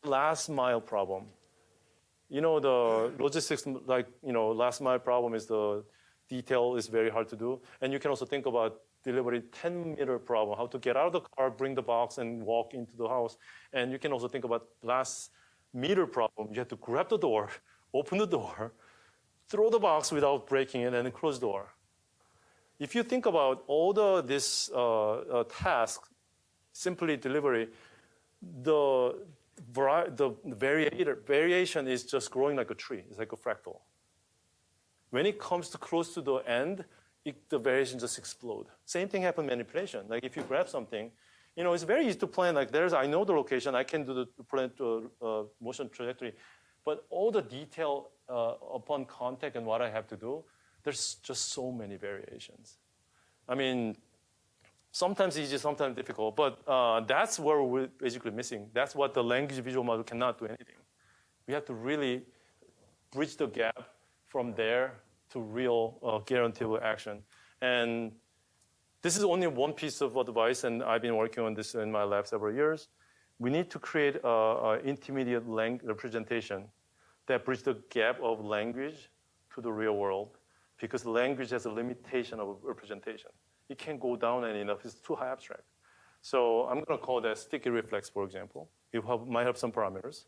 Last mile problem. You know, the logistics, like, you know, last mile problem is the detail is very hard to do. And you can also think about delivery 10-meter problem, how to get out of the car, bring the box, and walk into the house. And you can also think about last meter problem. You have to grab the door, open the door, throw the box without breaking it, and then close the door. If you think about all this task, simply delivery, the variation is just growing like a tree. It's like a fractal. When it comes to close to the end, the variation just explode. Same thing happens in manipulation. Like if you grab something, you know, it's very easy to plan. Like I know the location, I can do the plan motion trajectory, but all the detail upon contact and what I have to do, there's just so many variations. I mean, sometimes easy, sometimes difficult, but that's where we're basically missing. That's what the language visual model cannot do anything. We have to really bridge the gap from there to real guaranteeable action. And this is only one piece of advice, and I've been working on this in my lab several years. We need to create an intermediate representation that bridges the gap of language to the real world, because language has a limitation of representation. It can't go down any enough. It's too high abstract. So I'm going to call that sticky reflex, for example. It might have some parameters.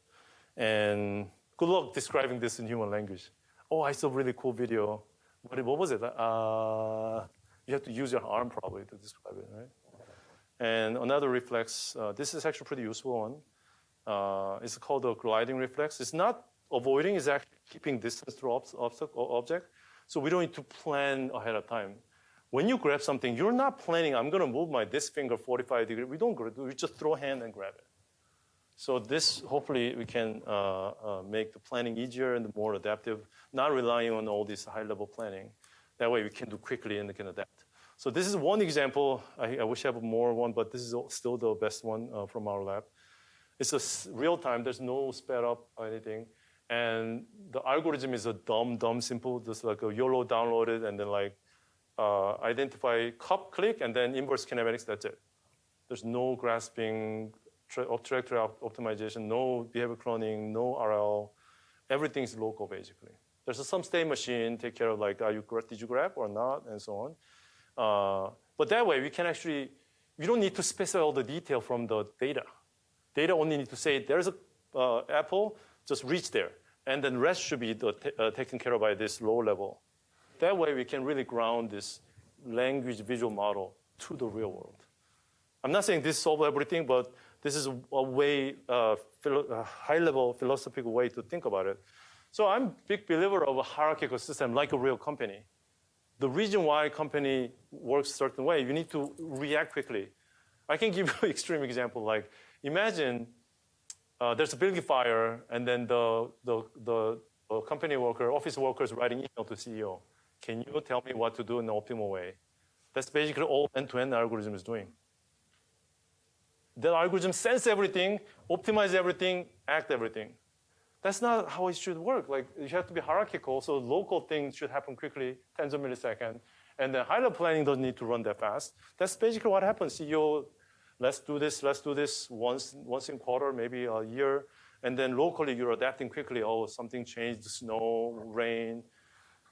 And good luck describing this in human language. Oh, I saw a really cool video. What was it? You have to use your arm probably to describe it, right? And another reflex, this is actually a pretty useful one. It's called the gliding reflex. It's not avoiding, it's actually keeping distance to object. So we don't need to plan ahead of time. When you grab something, you're not planning, I'm going to move this finger 45 degrees. We don't do it. We just throw a hand and grab it. So this, hopefully, we can make the planning easier and more adaptive, not relying on all this high-level planning. That way we can do quickly and we can adapt. So this is one example. I wish I have more one, but this is still the best one from our lab. It's a real time. There's no sped up or anything. And the algorithm is a dumb, simple, just like a YOLO downloaded and then like identify cup click and then inverse kinematics, that's it. There's no grasping, trajectory optimization, no behavior cloning, no RL. Everything's local, basically. There's some state machine take care of like, did you grab or not, and so on. But that way, we can actually, we don't need to specify all the detail from the data. Data only need to say, there's an apple, just reach there. And then rest should be taken care of by this low level. That way, we can really ground this language visual model to the real world. I'm not saying this solves everything, but this is a way, a high-level philosophical way to think about it. So I'm a big believer of a hierarchical system like a real company. The reason why a company works a certain way, you need to react quickly. I can give you an extreme example. Like, imagine there's a building fire, and then the company worker, office workers writing email to CEO. Can you tell me what to do in an optimal way? That's basically all end-to-end algorithm is doing. The algorithm sense everything, optimize everything, act everything. That's not how it should work. Like, you have to be hierarchical, so local things should happen quickly, tens of milliseconds, and the high-level planning doesn't need to run that fast. That's basically what happens. CEO, let's do this once in quarter, maybe a year, and then locally you're adapting quickly. Oh, something changed, snow, rain.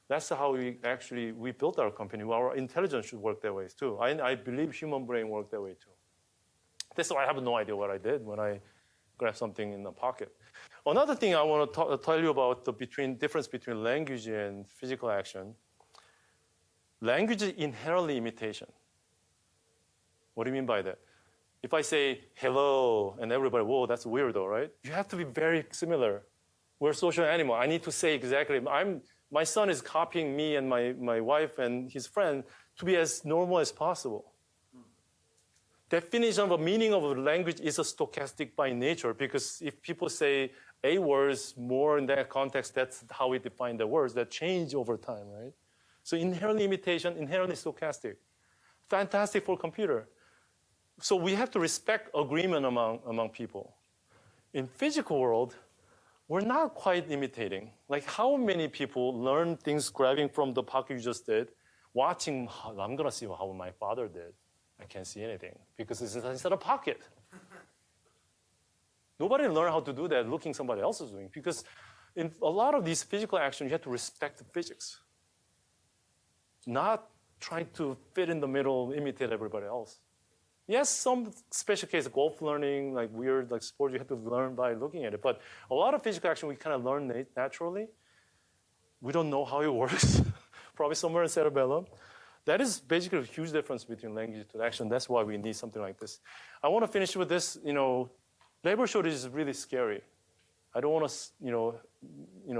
That's how we built our company. Our intelligence should work that way too. I believe human brain works that way too. That's why I have no idea what I did when I grabbed something in the pocket. Another thing I want to tell you about the difference between language and physical action. Language is inherently imitation. What do you mean by that? If I say hello and everybody, whoa, that's weird though, right? You have to be very similar. We're social animal. I need to say exactly. My son is copying me and my wife and his friend to be as normal as possible. Definition of a meaning of a language is a stochastic by nature, because if people say a words more in that context, that's how we define the words that change over time, right? So inherently imitation, inherently stochastic. Fantastic for computer. So we have to respect agreement among people. In physical world, we're not quite imitating. Like, how many people learn things grabbing from the pocket you just did, watching, I'm gonna see how my father did. I can't see anything because it's inside a pocket. Nobody learned how to do that looking somebody else is doing, because in a lot of these physical actions, you have to respect the physics. Not trying to fit in the middle, imitate everybody else. Yes, some special case, golf learning, like weird, like sports, you have to learn by looking at it. But a lot of physical action, we kind of learn naturally. We don't know how it works. Probably somewhere in cerebellum. That is basically a huge difference between language to action. That's why we need something like this. I want to finish with this. Labor shortage is really scary. I don't want to,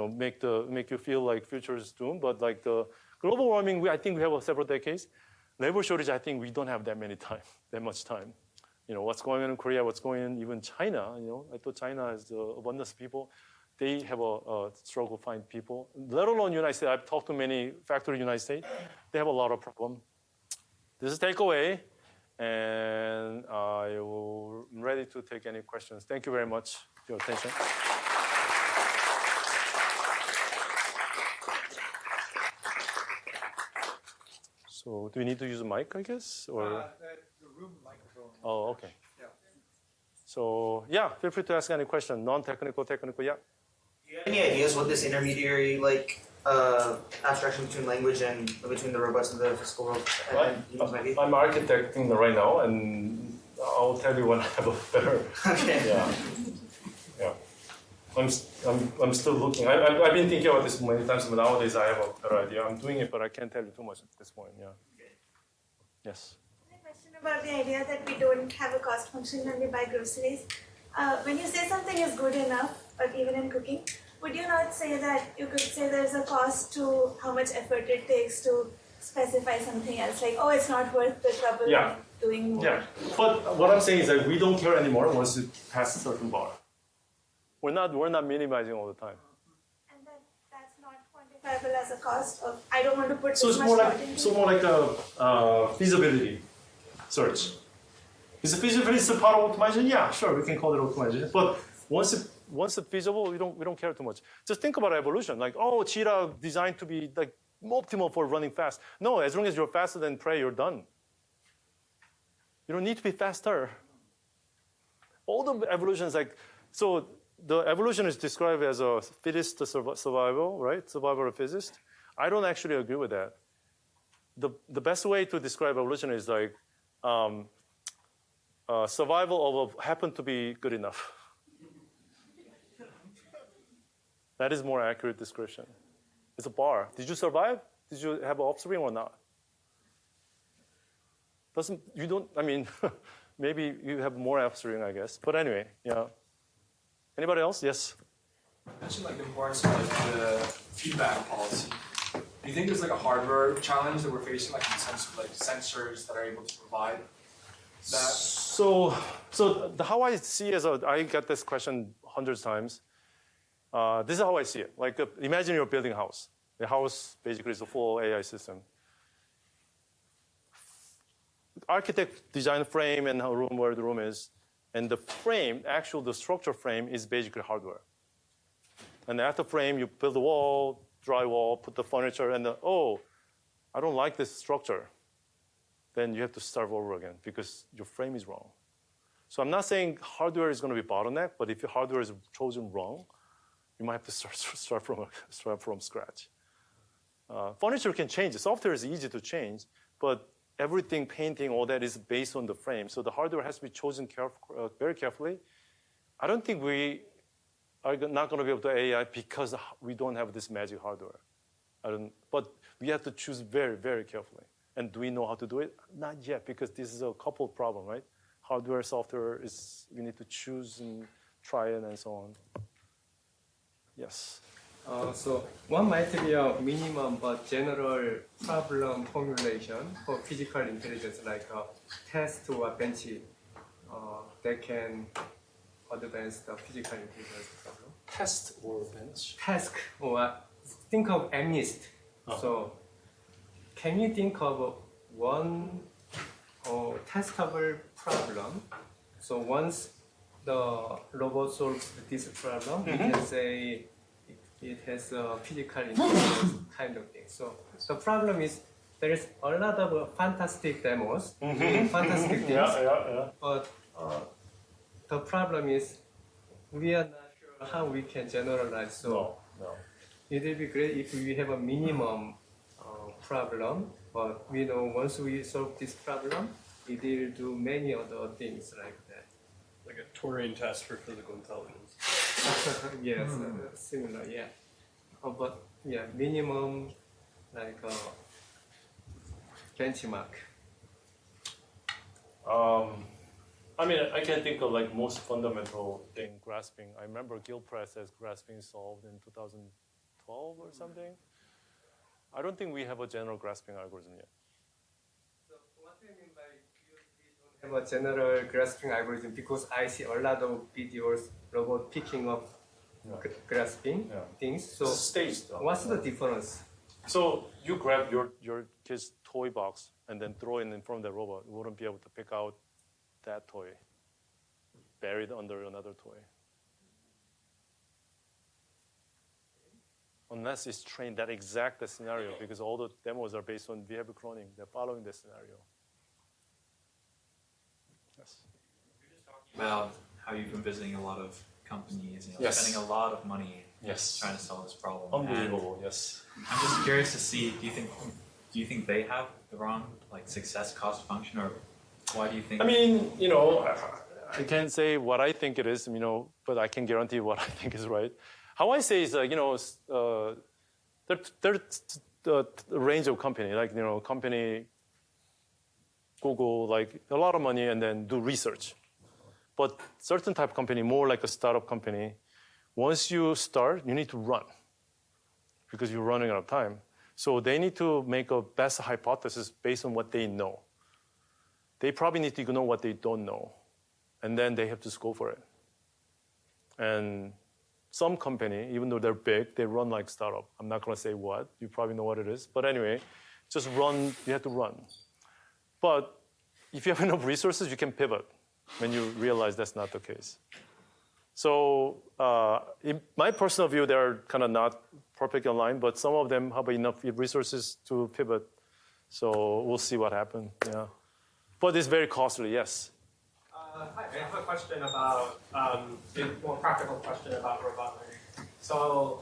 make you feel like future is doomed. But like the global warming, I think we have several decades. Labor shortage, I think we don't have that much time. What's going on in Korea, what's going on even China. I thought China has abundance of people. They have a struggle to find people. Let alone United States. I've talked to many factories in the United States. They have a lot of problem. This is takeaway, and I'm ready to take any questions. Thank you very much for your attention. So do we need to use a mic, I guess? Or? The room microphone. Oh, okay. Yeah. So yeah, feel free to ask any question. Non-technical, technical, yeah. Do you have any ideas what this intermediary abstraction between language and between the robots and the physical world might be? I'm architecting right now, and I'll tell you when I have a better. Okay. Yeah. I'm still looking. I've been thinking about this many times, but nowadays I have a better idea. I'm doing it, but I can't tell you too much at this point. Yeah. Yes. A question about the idea that we don't have a cost function when we buy groceries. When you say something is good enough, or even in cooking, would you not say that you could say there's a cost to how much effort it takes to specify something else? Like, it's not worth the trouble of doing more. Yeah, but what I'm saying is that we don't care anymore once it passes a certain bar. We're not minimizing all the time. And that's not quantifiable as a cost of, I don't want to put So this it's much more like a feasibility search. Is the feasibility part of optimization? Yeah, sure, we can call it optimization. But once it's feasible, we don't care too much. Just think about evolution. Like, cheetah designed to be like optimal for running fast. No, as long as you're faster than prey, you're done. You don't need to be faster. All the evolution is like, so the evolution is described as a fittest survival, right? Survival of fittest. I don't actually agree with that. The best way to describe evolution is like survival of happen to be good enough. That is more accurate description. It's a bar. Did you survive? Did you have an offspring or not? Maybe you have more offspring, I guess. But anyway, yeah. Anybody else? Yes. You mentioned the importance of the feedback policy. Do you think there's a hardware challenge that we're facing, in the sense of sensors that are able to provide that? So how I see it, I get this question hundreds of times. This is how I see it. Imagine you're building a house. The house basically is a full AI system. Architect design frame and a room where the room is. And the frame, the structure frame is basically hardware. And after frame, you build the wall, drywall, put the furniture, and I don't like this structure. Then you have to start over again because your frame is wrong. So I'm not saying hardware is going to be bottleneck, but if your hardware is chosen wrong, you might have to start from scratch. Furniture can change. The software is easy to change, but everything, painting, all that is based on the frame. So the hardware has to be chosen very carefully. I don't think we are not going to be able to AI because we don't have this magic hardware. But we have to choose very, very carefully. And do we know how to do it? Not yet, because this is a coupled problem, right? Hardware, software, we need to choose and try it and so on. Yes. So one might be a minimum but general problem formulation for physical intelligence, like a test or a bench that can advance the physical intelligence problem. Test or bench? Task or think of MNIST. So can you think of one testable problem? So once the robot solves this problem, we can say it has a physical intelligence kind of thing. So the problem is there is a lot of fantastic demos, fantastic things, but the problem is we are not sure how we can generalize. So No. it will be great if we have a minimum problem, but we know once we solve this problem, it will do many other things like that. Like a Turing test for physical intelligence. Yes, similar, yeah. But yeah, minimum like benchmark. I mean, I can think of like most fundamental thing, grasping. I remember Gilpress as grasping solved in 2012 or something. I don't think we have a general grasping algorithm yet. So what do you mean by we don't have a general grasping algorithm? Because I see a lot of videos robot picking up grasping things. So Staged though. what's the difference? So you grab your kid's toy box and then throw it in front of the robot. You wouldn't be able to pick out that toy buried under another toy. Unless it's trained that exact scenario, because all the demos are based on behavior cloning. They're following the scenario. Yes. You're just talking about how you've been visiting a lot of companies, Yes. spending a lot of money Yes. trying to solve this problem. Unbelievable. Yes. And I'm just curious to see, do you think they have the wrong success cost function, or why do you think? I mean, I can't say what I think it is, but I can guarantee what I think is right. How I say is, there's the range of company, company, Google, like a lot of money and then do research. But certain type of company, more like a startup company, once you start, you need to run because you're running out of time. So they need to make a best hypothesis based on what they know. They probably need to know what they don't know. And then they have to go for it. And some company, even though they're big, they run like startup. I'm not going to say what. You probably know what it is. But anyway, just run. You have to run. But if you have enough resources, you can pivot when you realize that's not the case. So in my personal view, they're kind of not perfectly aligned, but some of them have enough resources to pivot. So we'll see what happens. Yeah. But it's very costly, yes. Hi, I have a question about, a more practical question about robot learning. So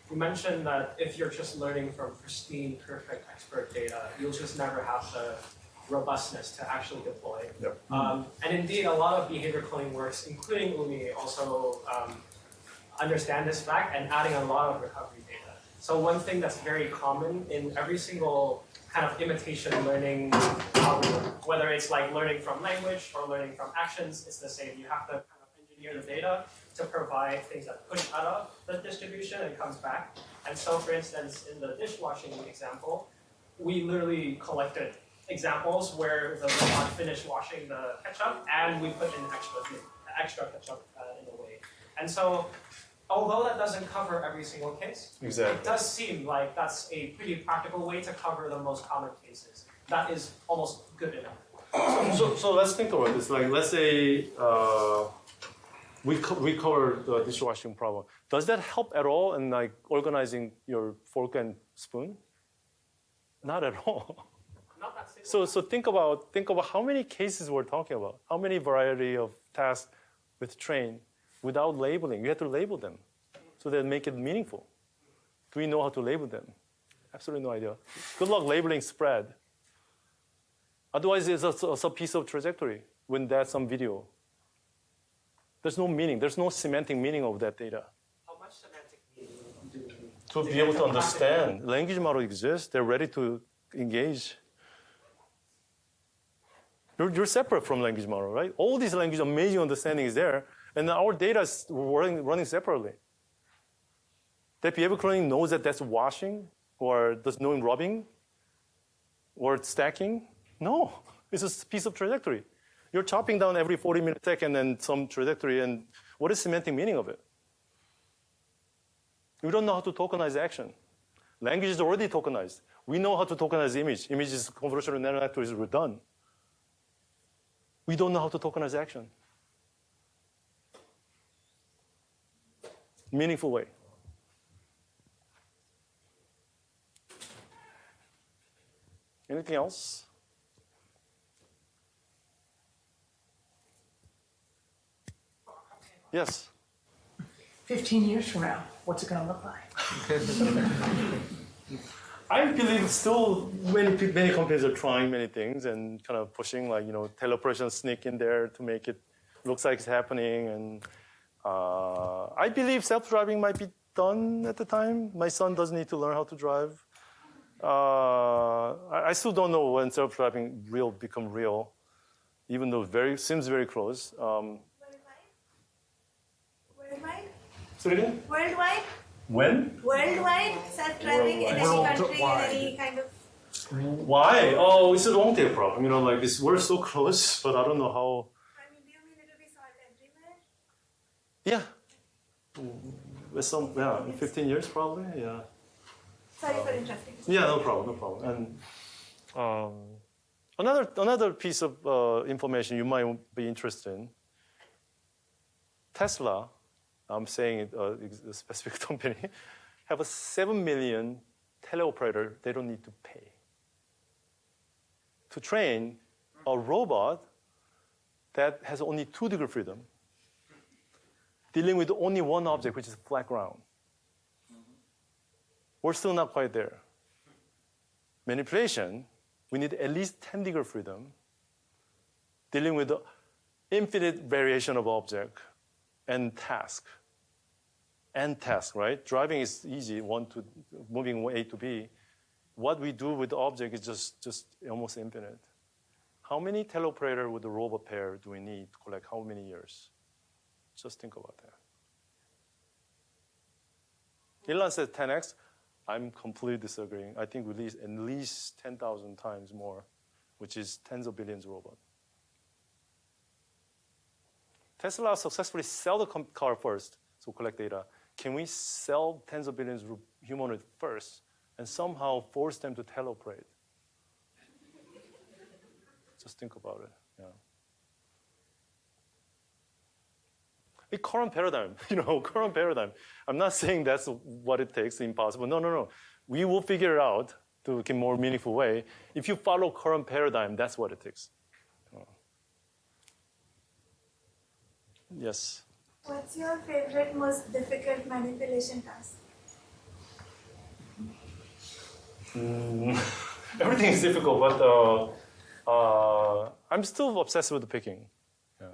you mentioned that if you're just learning from pristine, perfect expert data, you'll just never have the robustness to actually deploy. Yep. And indeed, a lot of behavior cloning works, including UMI, also understand this fact and adding a lot of recovery data. So one thing that's very common in every single kind of imitation learning algorithm, whether it's like learning from language or learning from actions, it's the same. You have to kind of engineer the data to provide things that push out of the distribution and comes back. And so, for instance, in the dishwashing example, we literally collected examples where the robot finished washing the ketchup and we put in extra ketchup in a way. And so, although that doesn't cover every single case, Exactly. it does seem like that's a pretty practical way to cover the most common cases. That is almost good enough. So let's think about this. Like, let's say we cover the dishwashing problem. Does that help at all in like organizing your fork and spoon? Not at all. Not that simple. So think about how many cases we're talking about. How many variety of tasks with train without labeling. You have to label them so that make it meaningful. Do we know how to label them? Absolutely no idea. Good luck labeling spread. Otherwise, it's a piece of trajectory when that's some video. There's no meaning. There's no semantic meaning of that data. How much semantic meaning do we need? To be able to understand. Language model exists. They're ready to engage. You're separate from language model, right? All these language amazing understanding is there, and our data is running separately. That behavior cloning knows that that's washing, or does knowing rubbing, or stacking? No, it's a piece of trajectory. You're chopping down every 40 millisecond and some trajectory, and what is semantic meaning of it? We don't know how to tokenize action. Language is already tokenized. We know how to tokenize image. Image is convolutional neural networks, we're done. We don't know how to tokenize action. Meaningful way. Anything else? Yes. 15 years from now, what's it going to look like? I believe still many companies are trying many things and kind of pushing, like, teleoperation sneak in there to make it looks like it's happening. And I believe self-driving might be done at the time. My son doesn't need to learn how to drive. I still don't know when self-driving will become real, even though seems very close. Worldwide? Say it again? Worldwide? When? Worldwide? Self-driving in any country, in any kind of... Why? Oh, it's a long-tail problem. Like this, we're so close, but I don't know how. I mean, do you mean it will be solved everywhere? Yeah. With in 15 years probably, yeah. Sorry for interrupting. Yeah, no problem. And another piece of information you might be interested in. Tesla, I'm saying it, a specific company, have a 7 million teleoperator they don't need to pay to train a robot that has only 2 degree freedom, dealing with only one object, which is flat ground. We're still not quite there. Manipulation, we need at least 10 degree freedom, dealing with the infinite variation of object and task, right? Driving is easy, moving A to B. What we do with the object is just almost infinite. How many teleoperator with the robot pair do we need to collect how many years? Just think about that. Elon said 10x. I'm completely disagreeing. I think we need at least 10,000 times more, which is tens of billions of robots. Tesla successfully sell the car first, so collect data. Can we sell tens of billions of humanoids first and somehow force them to teleoperate? Just think about it. Yeah. The current paradigm, current paradigm. I'm not saying that's what it takes, impossible. No. We will figure it out to a more meaningful way. If you follow current paradigm, that's what it takes. Yes? What's your favorite, most difficult manipulation task? Everything is difficult, but I'm still obsessed with the picking. Yeah.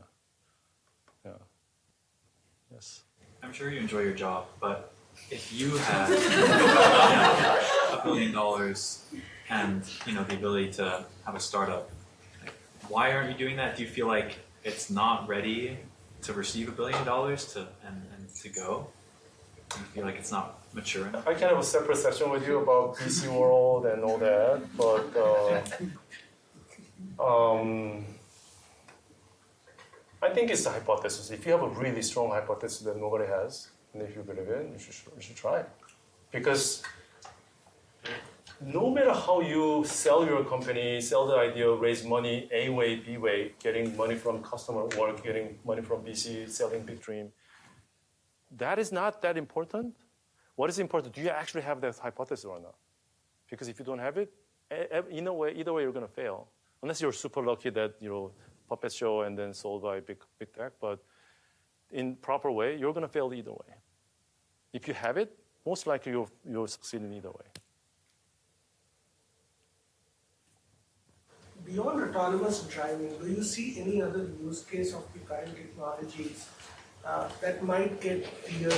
Yes. I'm sure you enjoy your job, but if you had $1 billion and the ability to have a startup, why aren't you doing that? Do you feel like it's not ready to receive $1 billion and to go? Do you feel like it's not mature enough? I can have a separate session with you about VC world and all that, but I think it's a hypothesis. If you have a really strong hypothesis that nobody has, and if you believe it, you should try it. Because no matter how you sell your company, sell the idea, raise money A way, B way, getting money from customer work, getting money from VC, selling big dream, that is not that important. What is important? Do you actually have that hypothesis or not? Because if you don't have it, either way you're going to fail. Unless you're super lucky that puppet show and then sold by big tech, but in proper way, you're going to fail either way. If you have it, most likely you'll succeed in either way. Beyond autonomous driving, do you see any other use case of the current technologies that might get here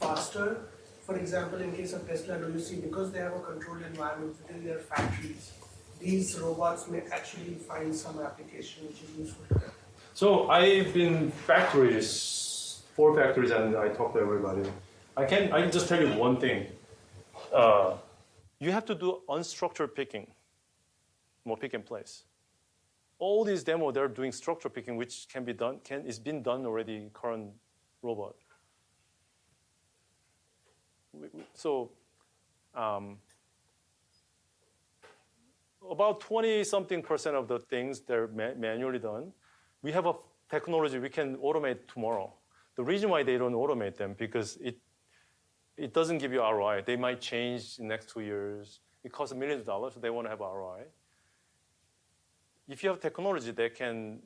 faster? For example, in case of Tesla, do you see, because they have a controlled environment within their factories, these robots may actually find some application which is useful to them? So I've been 4 factories, and I talk to everybody. I can just tell you one thing. You have to do unstructured picking, more pick and place. All these demos, they're doing structured picking, which can be done, is being done already in current robot. So about 20-something% of the things they're manually done. We have a technology we can automate tomorrow. The reason why they don't automate them because it doesn't give you ROI. They might change in the next 2 years. It costs millions of dollars, so they want to have ROI. If you have technology, they can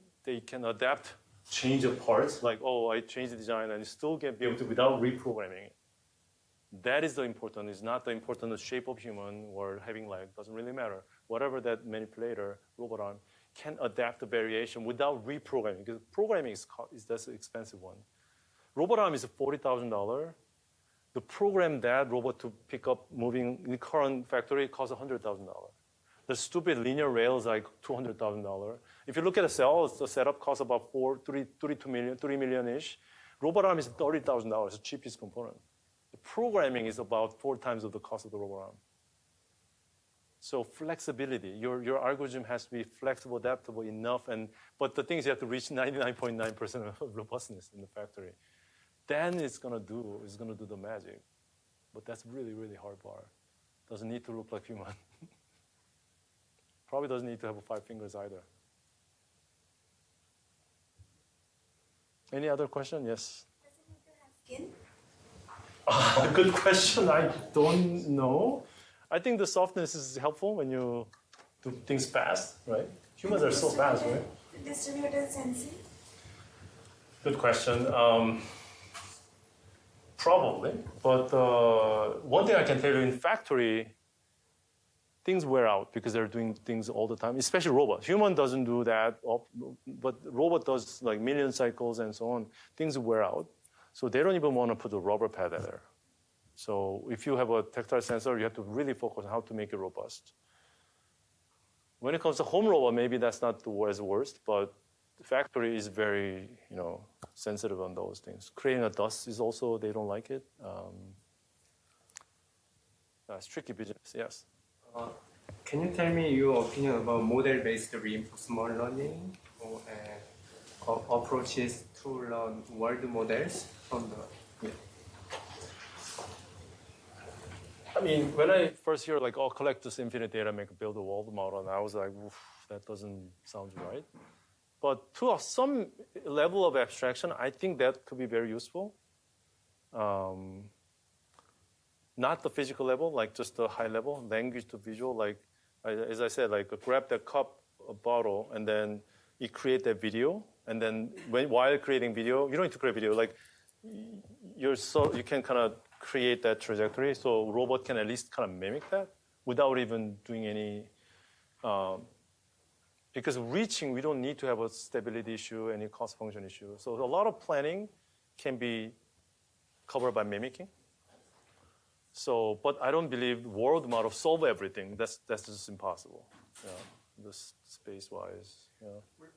adapt, change the parts, like, oh, I changed the design, and you still can be able to without reprogramming it. That is the important. It's not the important shape of human or having leg, doesn't really matter. Whatever that manipulator, robot arm, can adapt the variation without reprogramming, because programming is that's an expensive one. Robot arm is $40,000. The program that robot to pick up moving in the current factory costs $100,000. The stupid linear rail is like $200,000. If you look at a cell, the setup costs about $3 million-ish. Robot arm is $30,000, the cheapest component. The programming is about 4 times of the cost of the robot arm. So flexibility, your algorithm has to be flexible, adaptable enough, but the thing is you have to reach 99.9% of robustness in the factory. Then it's gonna do the magic. But that's really, really hard bar. Doesn't need to look like human. Probably doesn't need to have 5 fingers either. Any other question? Yes. Does it need to have skin? Good question. I don't know. I think the softness is helpful when you do things fast, right? Humans are so fast, right? Distributed sensing? Good question. Probably. But one thing I can tell you, in factory, things wear out because they're doing things all the time, especially robots. Human doesn't do that, but robot does like million cycles and so on. Things wear out. So they don't even want to put a rubber pad there. So if you have a tactile sensor, you have to really focus on how to make it robust. When it comes to home robot, maybe that's not as worst, but the factory is very, sensitive on those things. Creating a dust is also, they don't like it. It's tricky business, yes. Can you tell me your opinion about model-based reinforcement learning or approaches to learn world models from the? Yeah. I mean, when I first hear like, collect this infinite data, build a world model, and I was like, that doesn't sound right. But to some level of abstraction, I think that could be very useful. Not the physical level, like just the high level, language to visual, like, as I said, like grab that cup, a bottle, and then you create that video. And then while creating video, you don't need to create video, like you can kind of create that trajectory. So robot can at least kind of mimic that without even doing any, because reaching, we don't need to have a stability issue, any cost function issue. So a lot of planning can be covered by mimicking. So, but I don't believe world model solve everything. That's just impossible. This space-wise. We're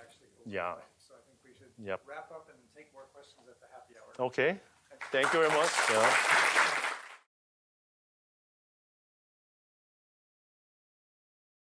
actually yeah. So I think we should Yep. wrap up and take more questions at the happy hour. Okay. Thank you very much. Yeah.